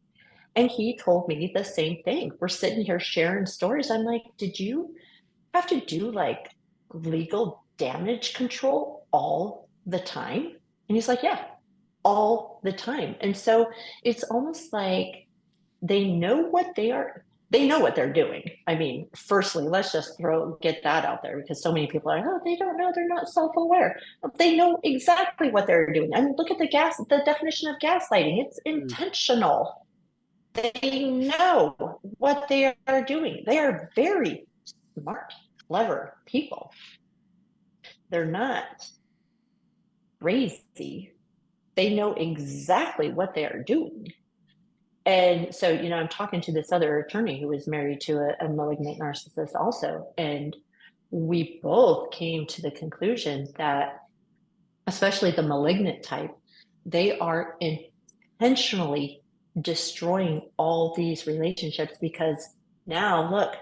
And he told me the same thing. We're sitting here sharing stories. I'm like, did you have to do like legal damage control all the time? And he's like, yeah, all the time. And so it's almost like they know they know what they're doing. I mean, firstly, let's just get that out there, because so many people are, oh, they don't know, they're not self-aware. They know exactly what they're doing. I mean, look at the definition of gaslighting. It's Mm. intentional. They know what they are doing. They are very smart, clever people. They're not crazy. They know exactly what they are doing. And so, I'm talking to this other attorney who was married to a malignant narcissist also. And we both came to the conclusion that, especially the malignant type, they are intentionally destroying all these relationships because now, look,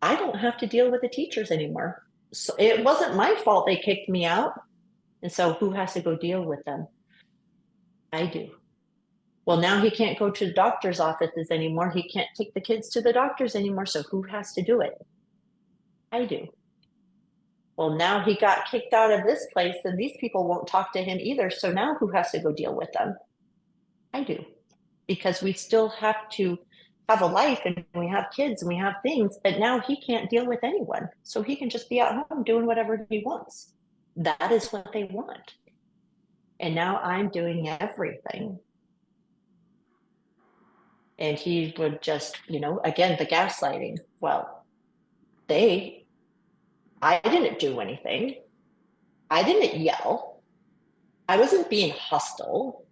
I don't have to deal with the teachers anymore. So it wasn't my fault they kicked me out. And so who has to go deal with them? I do. Well, now he can't go to doctor's offices anymore. He can't take the kids to the doctors anymore. So who has to do it? I do. Well, now he got kicked out of this place and these people won't talk to him either. So now who has to go deal with them? I do. because we still have to have a life and we have kids and we have things, but now he can't deal with anyone. So he can just be at home doing whatever he wants. That is what they want. And now I'm doing everything. And he would just, again, the gaslighting. Well, they, I didn't do anything. I didn't yell. I wasn't being hostile.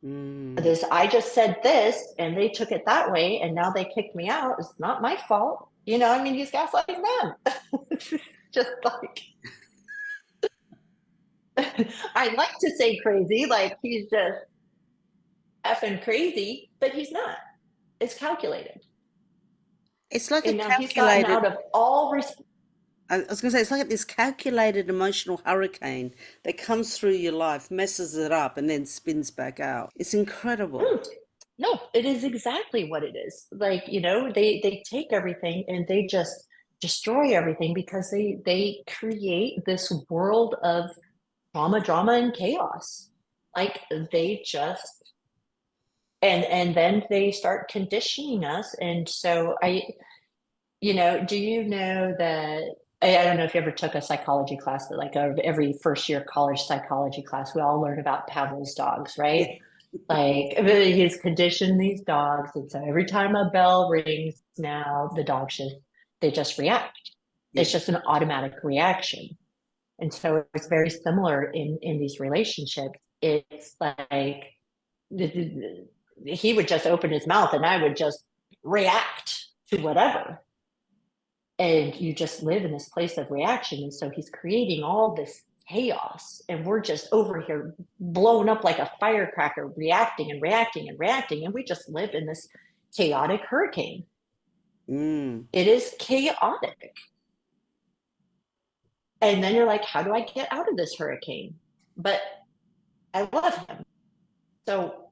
Mm. This, I just said this and they took it that way and now they kicked me out. It's not my fault. I mean, he's gaslighting them. Just like, I like to say crazy, like he's just effing crazy, but he's not. It's calculated. It's like a And now he's gotten calculated, out of all I was going to say, it's like this calculated emotional hurricane that comes through your life, messes it up, and then spins back out. It's incredible. No, it is exactly what it is. Like, they take everything and they just destroy everything because they create this world of trauma, drama, and chaos. Like they just and then they start conditioning us. And so do you know that I don't know if you ever took a psychology class, but like every first year college psychology class, we all learn about Pavlov's dogs, Yeah. right? Like he's conditioned these dogs, and so every time a bell rings, now the dogs they just react. It's Yeah. just an automatic reaction, and so it's very similar in these relationships. It's like he would just open his mouth, and I would just react to whatever, and you just live in this place of reaction. And so he's creating all this chaos and we're just over here blown up like a firecracker, reacting and reacting and reacting, and we just live in this chaotic hurricane. Mm. It is chaotic. And then you're like, how do I get out of this hurricane? But I love him. So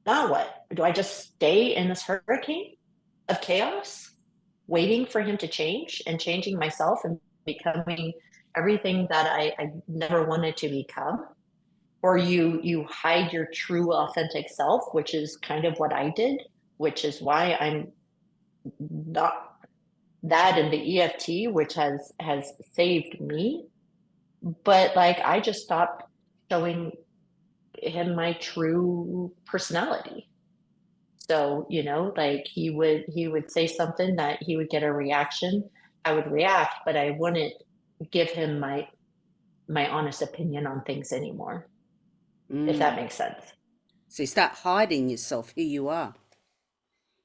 now what? Do I just stay in this hurricane of chaos, waiting for him to change and changing myself and becoming everything that I never wanted to become? Or you hide your true authentic self, which is kind of what I did, which is why I'm not that in the EFT, which has saved me. But like I just stopped showing him my true personality. So, like he would say something that he would get a reaction. I would react, but I wouldn't give him my honest opinion on things anymore, if Mm. that makes sense. So you start hiding yourself, who you are.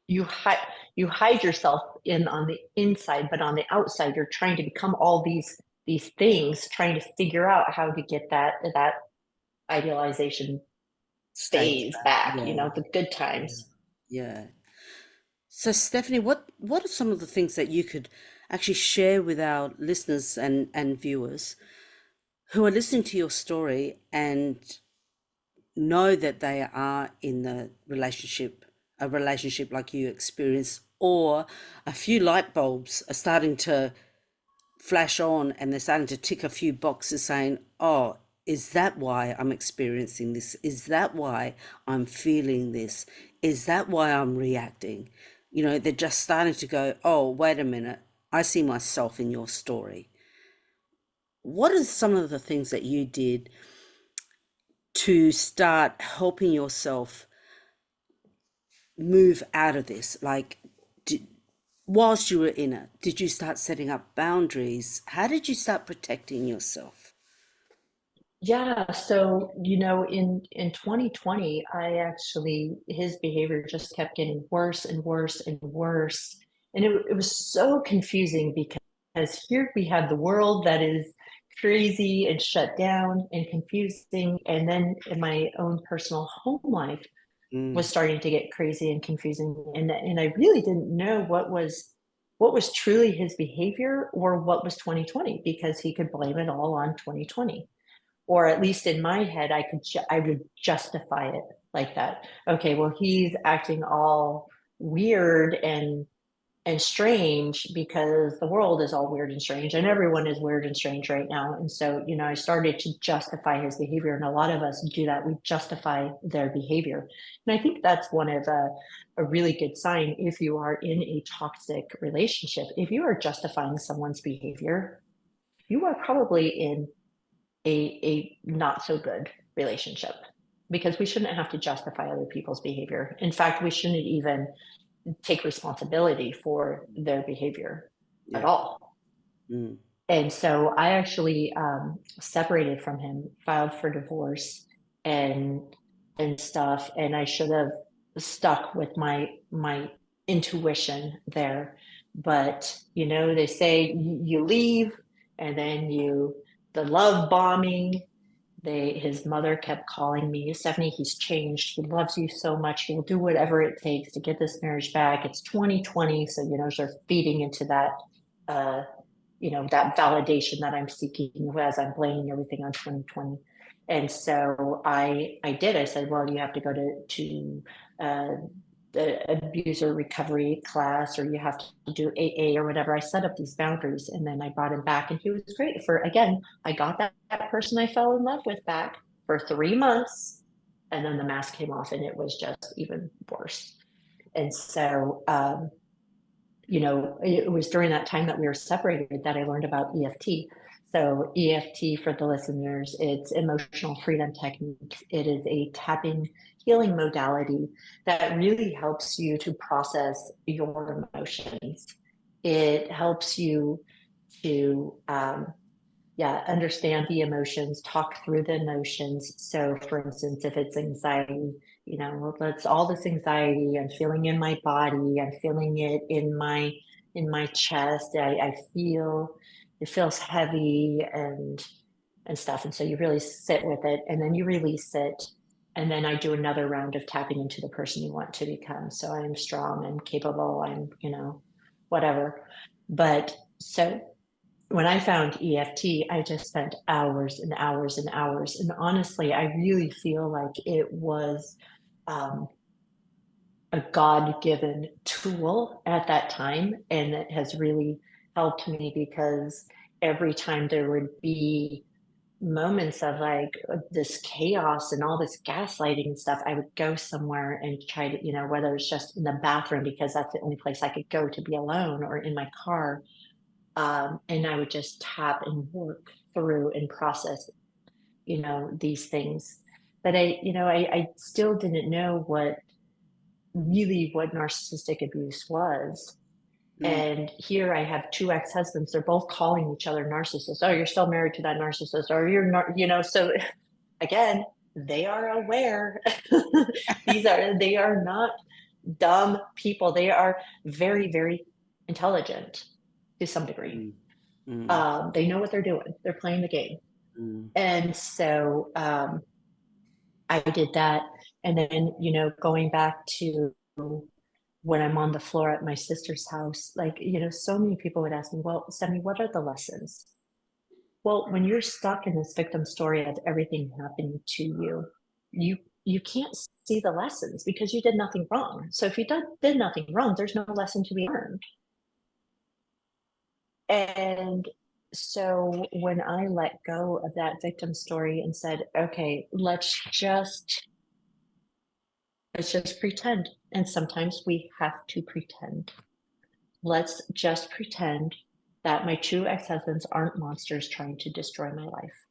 You hide you hide yourself in on the inside, but on the outside you're trying to become all these things, trying to figure out how to get that idealization Stage phase back. back, Yeah. the good Yeah. times. Yeah. So, Stephany, what are some of the things that you could actually share with our listeners and viewers who are listening to your story and know that they are in the relationship, a relationship like you experienced, or a few light bulbs are starting to flash on and they're starting to tick a few boxes saying, oh, is that why I'm experiencing this? Is that why I'm feeling this? Is that why I'm reacting? They're just starting to go, oh, wait a minute. I see myself in your story. What are some of the things that you did to start helping yourself move out of this? Like, whilst you were in it, did you start setting up boundaries? How did you start protecting yourself? Yeah, so in 2020, I actually his behavior just kept getting worse and worse and worse. And it was so confusing because here we have the world that is crazy and shut down and confusing. And then in my own personal home life was Mm. starting to get crazy and confusing. And I really didn't know what was truly his behavior or what was 2020, because he could blame it all on 2020, or at least in my head I would justify it like that. Okay, well, he's acting all weird and strange because the world is all weird and strange and everyone is weird and strange right now. And so, I started to justify his behavior. And a lot of us do that. We justify their behavior. And I think that's one of a really good sign if you are in a toxic relationship. If you are justifying someone's behavior, you are probably in a not so good relationship because we shouldn't have to justify other people's behavior. In fact, we shouldn't even take responsibility for their behavior at Yeah. all. Mm. And so I actually separated from him, filed for divorce, and stuff. And I should have stuck with my intuition there. But they say you leave, and then the love bombing. His mother kept calling me, Stephany, he's changed. He loves you so much. He'll do whatever it takes to get this marriage back. It's 2020. So, they're feeding into that, uh, that validation that I'm seeking as I'm blaming everything on 2020. And so I did. I said, well, you have to go to uh, the abuser recovery class, or you have to do AA or whatever. I set up these boundaries, and then I brought him back, and he was great. Again, I got that person I fell in love with back for 3 months, and then the mask came off, and it was just even worse. And so, it was during that time that we were separated that I learned about EFT. So EFT, for the listeners, it's emotional freedom technique. It is a tapping healing modality that really helps you to process your emotions. It helps you to understand the emotions, talk through the emotions. So for instance, if it's anxiety, that's all this anxiety I'm feeling in my body, I'm feeling it in my chest. I feel it feels heavy and stuff. And so you really sit with it, and then you release it. And then I do another round of tapping into the person you want to become. So I'm strong, I'm capable, I'm, whatever. But so when I found EFT, I just spent hours and hours and hours. And honestly, I really feel like it was um, a God-given tool at that time. And it has really helped me because every time there would be moments of like this chaos and all this gaslighting and stuff, I would go somewhere and try to, whether it's just in the bathroom because that's the only place I could go to be alone, or in my car, and I would just tap and work through and process, these things. But I still didn't know what narcissistic abuse was. Mm. And here I have two ex-husbands. They're both calling each other narcissists. Oh, you're still married to that narcissist, or you're not, so again, they are aware. They are not dumb people. They are very, very intelligent to some degree. Mm. Mm. They know what they're doing. They're playing the game. Mm. And so I did that. And then, going back to when I'm on the floor at my sister's house, like, so many people would ask me, well, Stephany, what are the lessons? Well, when you're stuck in this victim story of everything happening to you, you can't see the lessons because you did nothing wrong. So if you did nothing wrong, there's no lesson to be learned. And so when I let go of that victim story and said, okay, let's just pretend. And sometimes we have to pretend. Let's just pretend that my two ex-husbands aren't monsters trying to destroy my life.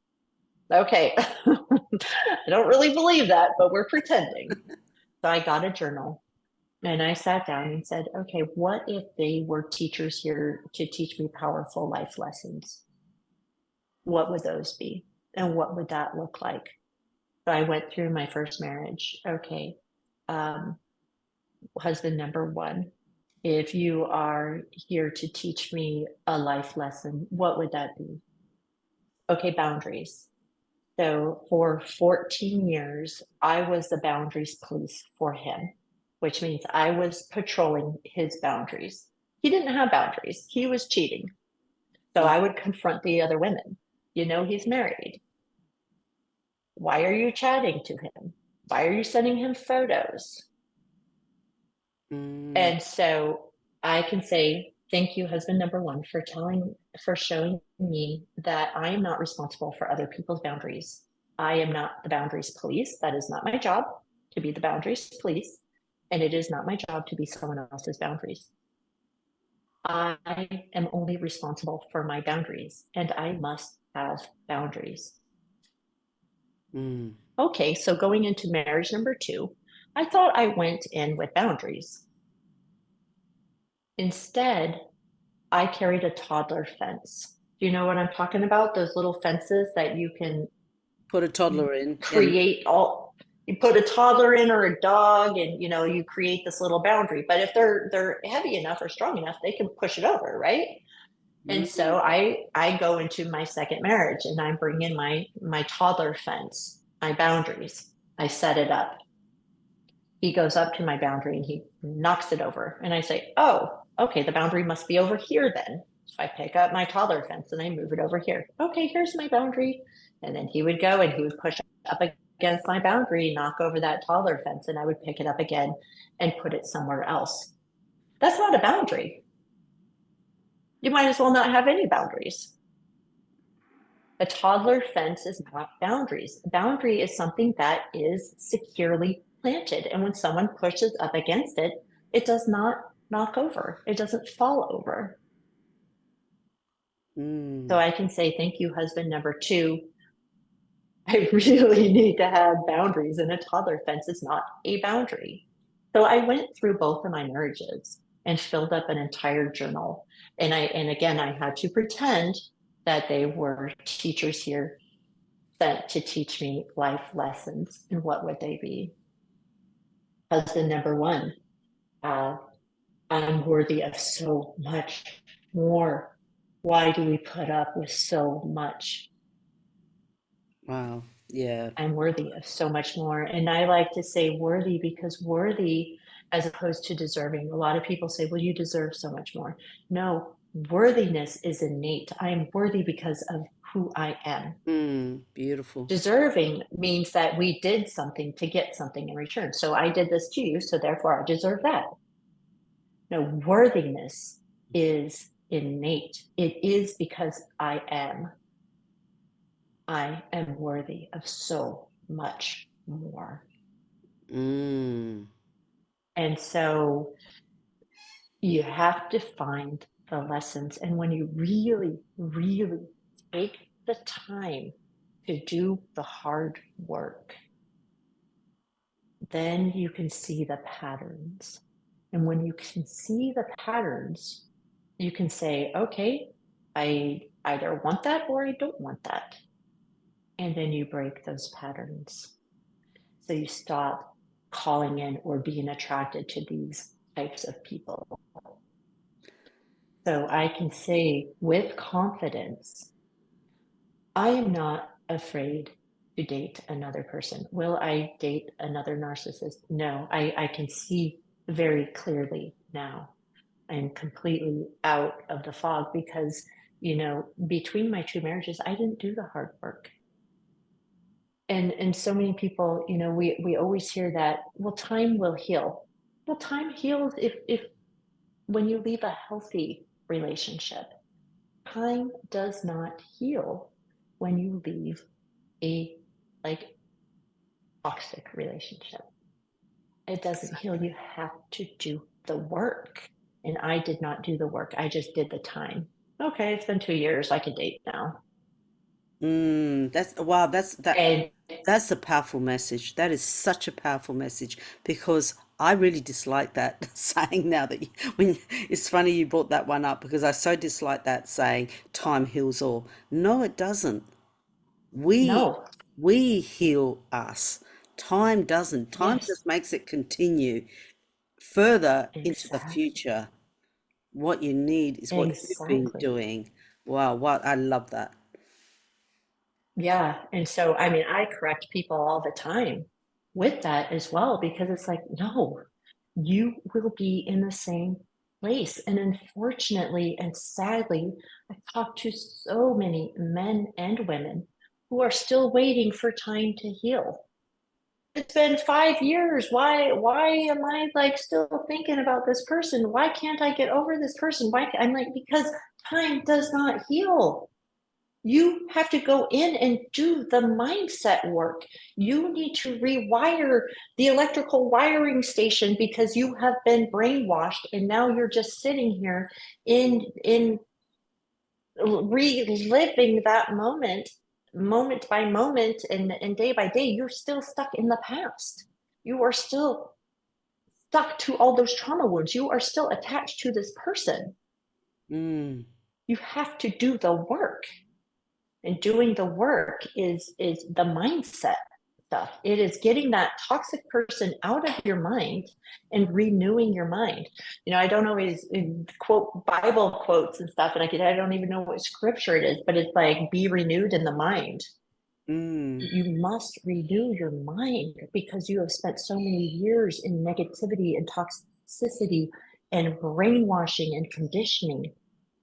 Okay. I don't really believe that, but we're pretending. So I got a journal and I sat down and said, okay, what if they were teachers here to teach me powerful life lessons? What would those be? And what would that look like? So I went through my first marriage. Okay. Um, husband number one, if you are here to teach me a life lesson, what would that be? Okay, boundaries. So for 14 years, I was the boundaries police for him, which means I was patrolling his boundaries. He didn't have boundaries. He was cheating. So I would confront the other women. He's married. Why are you chatting to him? Why are you sending him photos? Mm. And so I can say thank you, husband number one, for showing me that I am not responsible for other people's boundaries. I am not the boundaries police. That is not my job to be the boundaries police. And it is not my job to be someone else's boundaries. I am only responsible for my boundaries, and I must have boundaries. Mm. Okay, so going into marriage number two, I thought I went in with boundaries. Instead, I carried a toddler fence. Do you know what I'm talking about? Those little fences that you can Put a toddler in and create all, you put a toddler in or a dog and you create this little boundary. But if they're heavy enough or strong enough, they can push it over, right? And mm, so I go into my second marriage and I bring in my toddler fence, my boundaries. I set it up. He goes up to my boundary and he knocks it over. And I say, oh, okay, the boundary must be over here then. So I pick up my toddler fence and I move it over here. Okay, here's my boundary. And then he would go and he would push up against my boundary, knock over that toddler fence, and I would pick it up again and put it somewhere else. That's not a boundary. You might as well not have any boundaries. A toddler fence is not boundaries. A boundary is something that is securely planted. And when someone pushes up against it, it does not knock over, it doesn't fall over. So mm. I can say, thank you, husband number two. I really need to have boundaries, and a toddler fence is not a boundary. So I went through both of my marriages and filled up an entire journal. And again, I had to pretend that they were teachers here sent to teach me life lessons. And what would they be? Husband number one, uh, I'm worthy of so much more. Why do we put up with so much? Wow. Yeah. I'm worthy of so much more. And I like to say worthy because worthy, as opposed to deserving. A lot of people say, well, you deserve so much more. No, worthiness is innate. I am worthy because of who I am. Beautiful. Deserving means that we did something to get something in return. So I did this to you, so therefore I deserve that. No, worthiness is innate. It is because I am. I am worthy of so much more. Mm. And so you have to find the lessons. And when you really, really take the time to do the hard work, then you can see the patterns. And when you can see the patterns, you can say, okay, I either want that or I don't want that. And then you break those patterns. So you stop calling in or being attracted to these types of people. So I can say with confidence, I am not afraid to date another person. Will I date another narcissist? No, I can see very clearly now. I'm completely out of the fog because, between my two marriages, I didn't do the hard work. And so many people, we always hear that, well, time will heal. Well, time heals if when you leave a healthy relationship. Time does not heal when you leave a like toxic relationship. It doesn't heal. You have to do the work. And I did not do the work. I just did the time. Okay, it's been 2 years. I can date now. That's wow, And that's a powerful message. That is such a powerful message because I really dislike that saying now that it's funny you brought that one up because I so dislike that saying time heals all. No, it doesn't. We no, we heal us. Time doesn't. Time yes, just makes it continue further into the exactly. future. What you need is what you've been Exactly. doing. Wow, what I love that. Yeah. And so, I mean, I correct people all the time with that as well, because it's like, no, you will be in the same place. And unfortunately and sadly, I talk to so many men and women who are still waiting for time to heal. it's been 5 years. Why am I like still thinking about this person? Why can't I get over this person? I'm like, because time does not heal. You have to go in and do the mindset work. You need to rewire the electrical wiring station because you have been brainwashed and now you're just sitting here in reliving that moment by moment and day by day. You're still stuck in the past. You are still stuck to all those trauma wounds. You are still attached to this person. Mm. You have to do the work. And doing the work is the mindset stuff. It is getting that toxic person out of your mind and renewing your mind. I don't always quote Bible quotes and stuff, and I don't even know what scripture it is, but it's like, be renewed in the mind. Mm. You must renew your mind because you have spent so many years in negativity and toxicity and brainwashing and conditioning.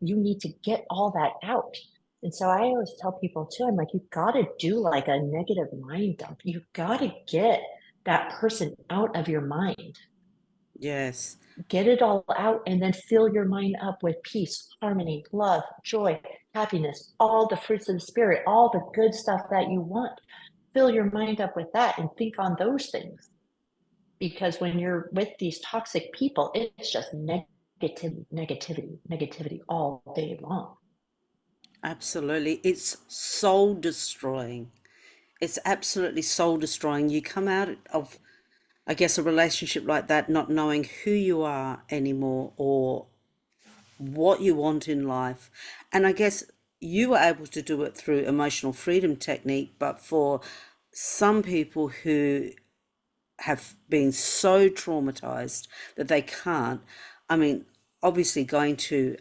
You need to get all that out. And so I always tell people too, I'm like, you've got to do like a negative mind dump. You've got to get that person out of your mind, Yes. get it all out, and then fill your mind up with peace, harmony, love, joy, happiness, all the fruits of the spirit, all the good stuff that you want. Fill your mind up with that and think on those things. Because when you're with these toxic people, it's just negativity all day long. Absolutely. It's soul destroying. It's absolutely soul destroying. You come out of, I guess, a relationship like that not knowing who you are anymore or what you want in life. And I guess you were able to do it through emotional freedom technique, but for some people who have been so traumatized that they can't, I mean, obviously going to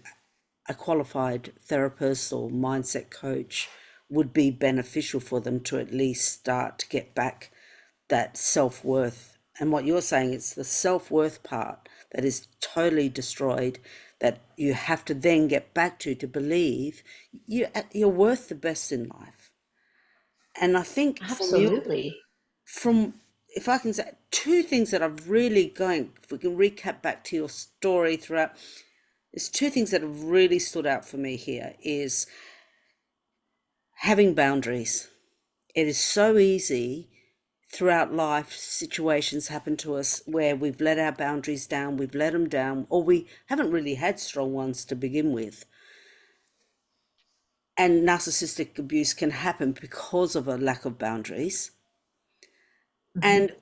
a qualified therapist or mindset coach would be beneficial for them to at least start to get back that self-worth. And what you're saying, it's the self-worth part that is totally destroyed, that you have to then get back to believe you're worth the best in life. And I think from you, Absolutely. from, if I can say two things that I've really going, if we can recap back to your story throughout, there's two things that have really stood out for me here is having boundaries. It is so easy throughout life, situations happen to us where we've let our boundaries down, we've let them down, or we haven't really had strong ones to begin with. And narcissistic abuse can happen because of a lack of boundaries. Mhm. And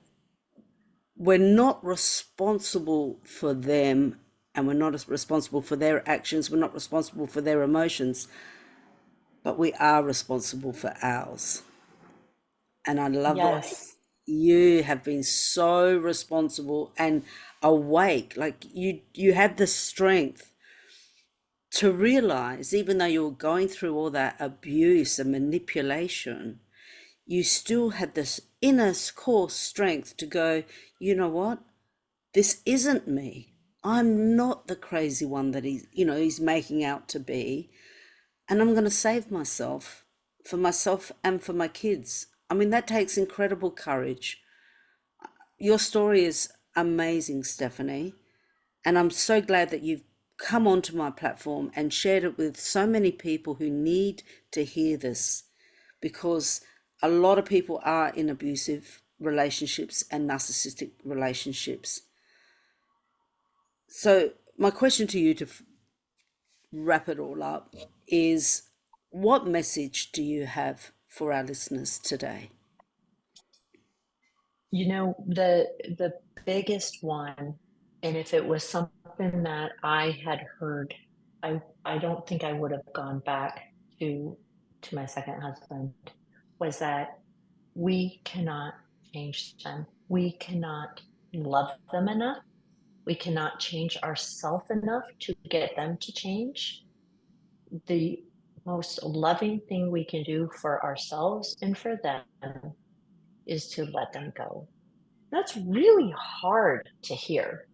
we're not responsible for them, and we're not responsible for their actions, we're not responsible for their emotions, but we are responsible for ours. And I love the way Yes. you have been so responsible and awake. Like you had the strength to realize, even though you were going through all that abuse and manipulation, you still had this inner core strength to go, you know what? This isn't me. I'm not the crazy one that he's making out to be. And I'm going to save myself for myself and for my kids. I mean, that takes incredible courage. Your story is amazing, Stephany. And I'm so glad that you've come onto my platform and shared it with so many people who need to hear this, because a lot of people are in abusive relationships and narcissistic relationships. So, my question to you to wrap it all up is, what message do you have for our listeners today? The biggest one, and if it was something that I had heard, I don't think I would have gone back to to my second husband, was that we cannot change them. We cannot love them enough. We cannot change ourselves enough to get them to change. The most loving thing we can do for ourselves and for them is to let them go. That's really hard to hear,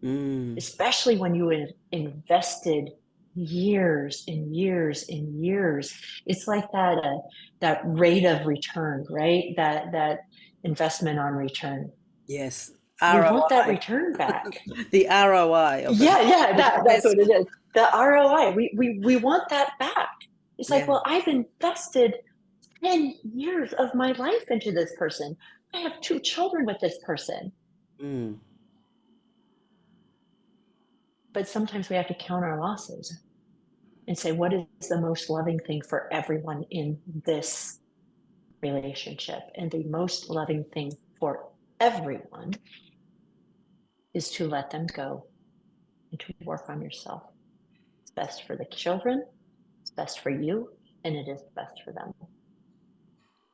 Mm, especially when you invested. years and years and years. It's like that rate of return, right? That investment on return. Yes, We want that ROI, return back. the ROI of Yeah, yeah, that's what it investment. is. The ROI. We want that back. It's like, Yeah. well, I've invested 10 years of my life into this person. I have two children with this person. Mm. But sometimes we have to count our losses and say, what is the most loving thing for everyone in this relationship? And the most loving thing for everyone is to let them go and to work on yourself. It's best for the children, it's best for you, and it is best for them.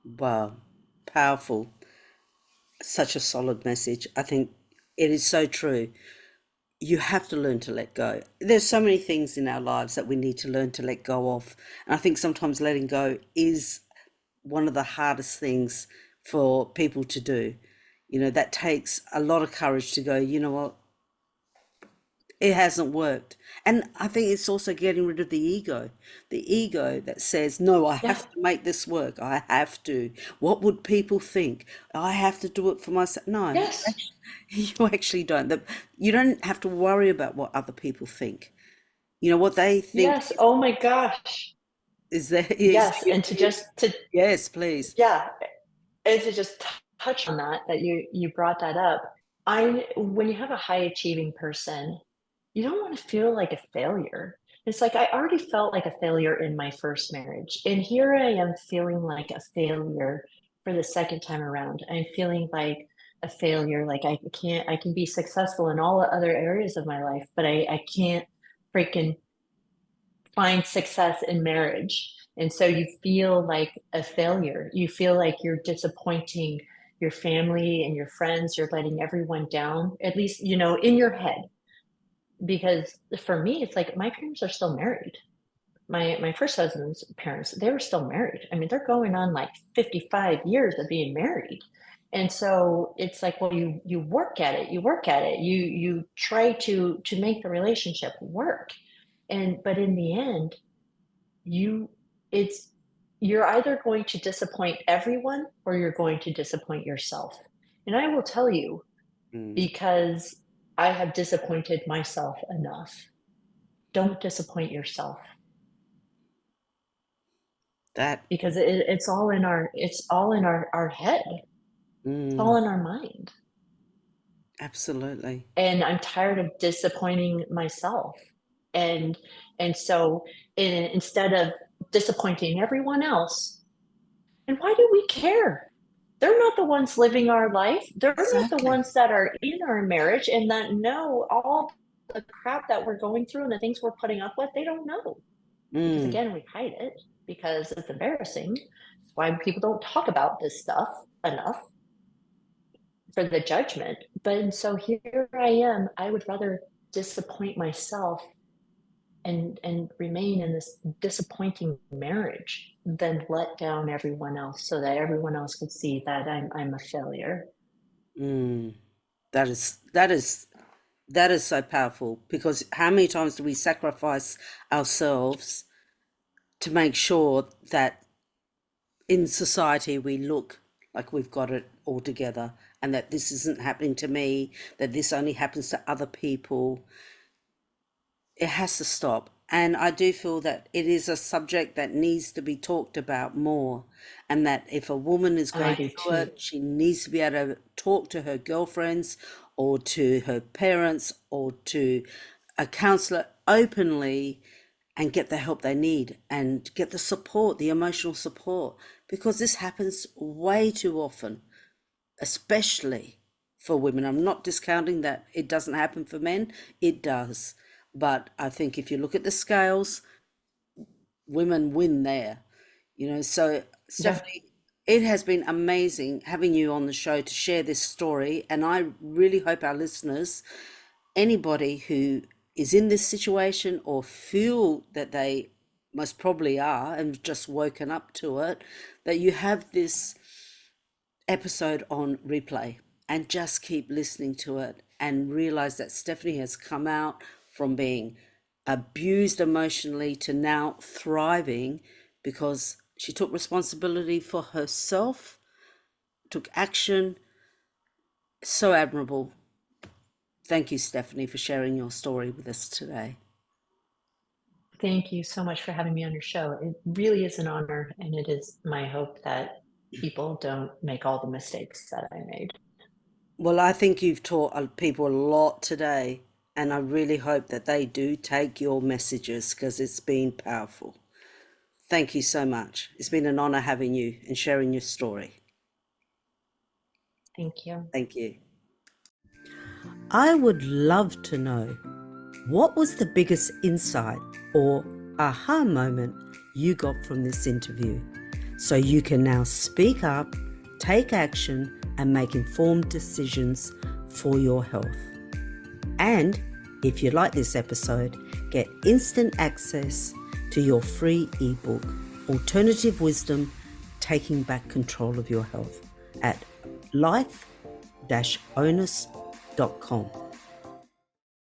Wow, powerful. Such a solid message. I think it is so true. You have to learn to let go. There's so many things in our lives that we need to learn to let go of. And I think sometimes letting go is one of the hardest things for people to do. That takes a lot of courage to go, you know what, it hasn't worked. And I think it's also getting rid of the ego that says, no, I Yeah. have to make this work. I have to. What would people think? I have to do it for myself. No, Yes. you actually don't. You don't have to worry about what other people think. What they think Yes. Oh my gosh. is that is Yes. And to just to yes, please. yeah, and to just touch on that you brought that up. I When you have a high achieving person, you don't want to feel like a failure. It's like I already felt like a failure in my first marriage. And here I am feeling like a failure for the second time around. I'm feeling like a failure. Like I can be successful in all the other areas of my life, but I can't freaking find success in marriage. And so you feel like a failure. You feel like you're disappointing your family and your friends. You're letting everyone down, at least, in your head. Because for me, it's like my parents are still married. My first husband's parents, they were still married. I mean, they're going on like 55 years of being married. And so it's like, well, you work at it, you try to make the relationship work. But in the end, you it's you're either going to disappoint everyone or you're going to disappoint yourself. And I will tell you, Mm, because I have disappointed myself enough. Don't disappoint yourself that because it's all in our head. It's all mm, in our mind. absolutely. And I'm tired of disappointing myself. And so instead of disappointing everyone else, and why do we care? They're not the ones living our life. They're not the Exactly. ones that are in our marriage and that know all the crap that we're going through and the things we're putting up with. They don't know because, Mm, again, we hide it because it's embarrassing. That's why people don't talk about this stuff enough for the judgment. But and so here I am. I would rather disappoint myself and remain in this disappointing marriage than let down everyone else so that everyone else could see that I'm a failure. mm. That is so powerful, because how many times do we sacrifice ourselves to make sure that in society we look like we've got it all together, and that this isn't happening to me, that this only happens to other people. It has to stop. And I do feel that it is a subject that needs to be talked about more. And that if a woman is I going do through too. it, she needs to be able to talk to her girlfriends or to her parents or to a counselor openly and get the help they need and get the support, the emotional support, because this happens way too often, especially for women. I'm not discounting that it doesn't happen for men, it does. But I think if you look at the scales, women win there. So Yeah. Stephany, it has been amazing having you on the show to share this story. And I really hope our listeners, anybody who is in this situation or feel that they most probably are and just woken up to it, that you have this episode on replay and just keep listening to it and realize that Stephany has come out from being abused emotionally to now thriving because she took responsibility for herself, took action. So admirable. Thank you, Stephany, for sharing your story with us today. Thank you so much for having me on your show. It really is an honor, and it is my hope that people don't make all the mistakes that I made. Well, I think you've taught people a lot today, and I really hope that they do take your messages because it's been powerful. Thank you so much. It's been an honor having you and sharing your story. Thank you. Thank you. I would love to know, what was the biggest insight or aha moment you got from this interview? So you can now speak up, take action, and make informed decisions for your health. And if you like this episode, get instant access to your free ebook, Alternative Wisdom, Taking Back Control of Your Health, at life-onus.com.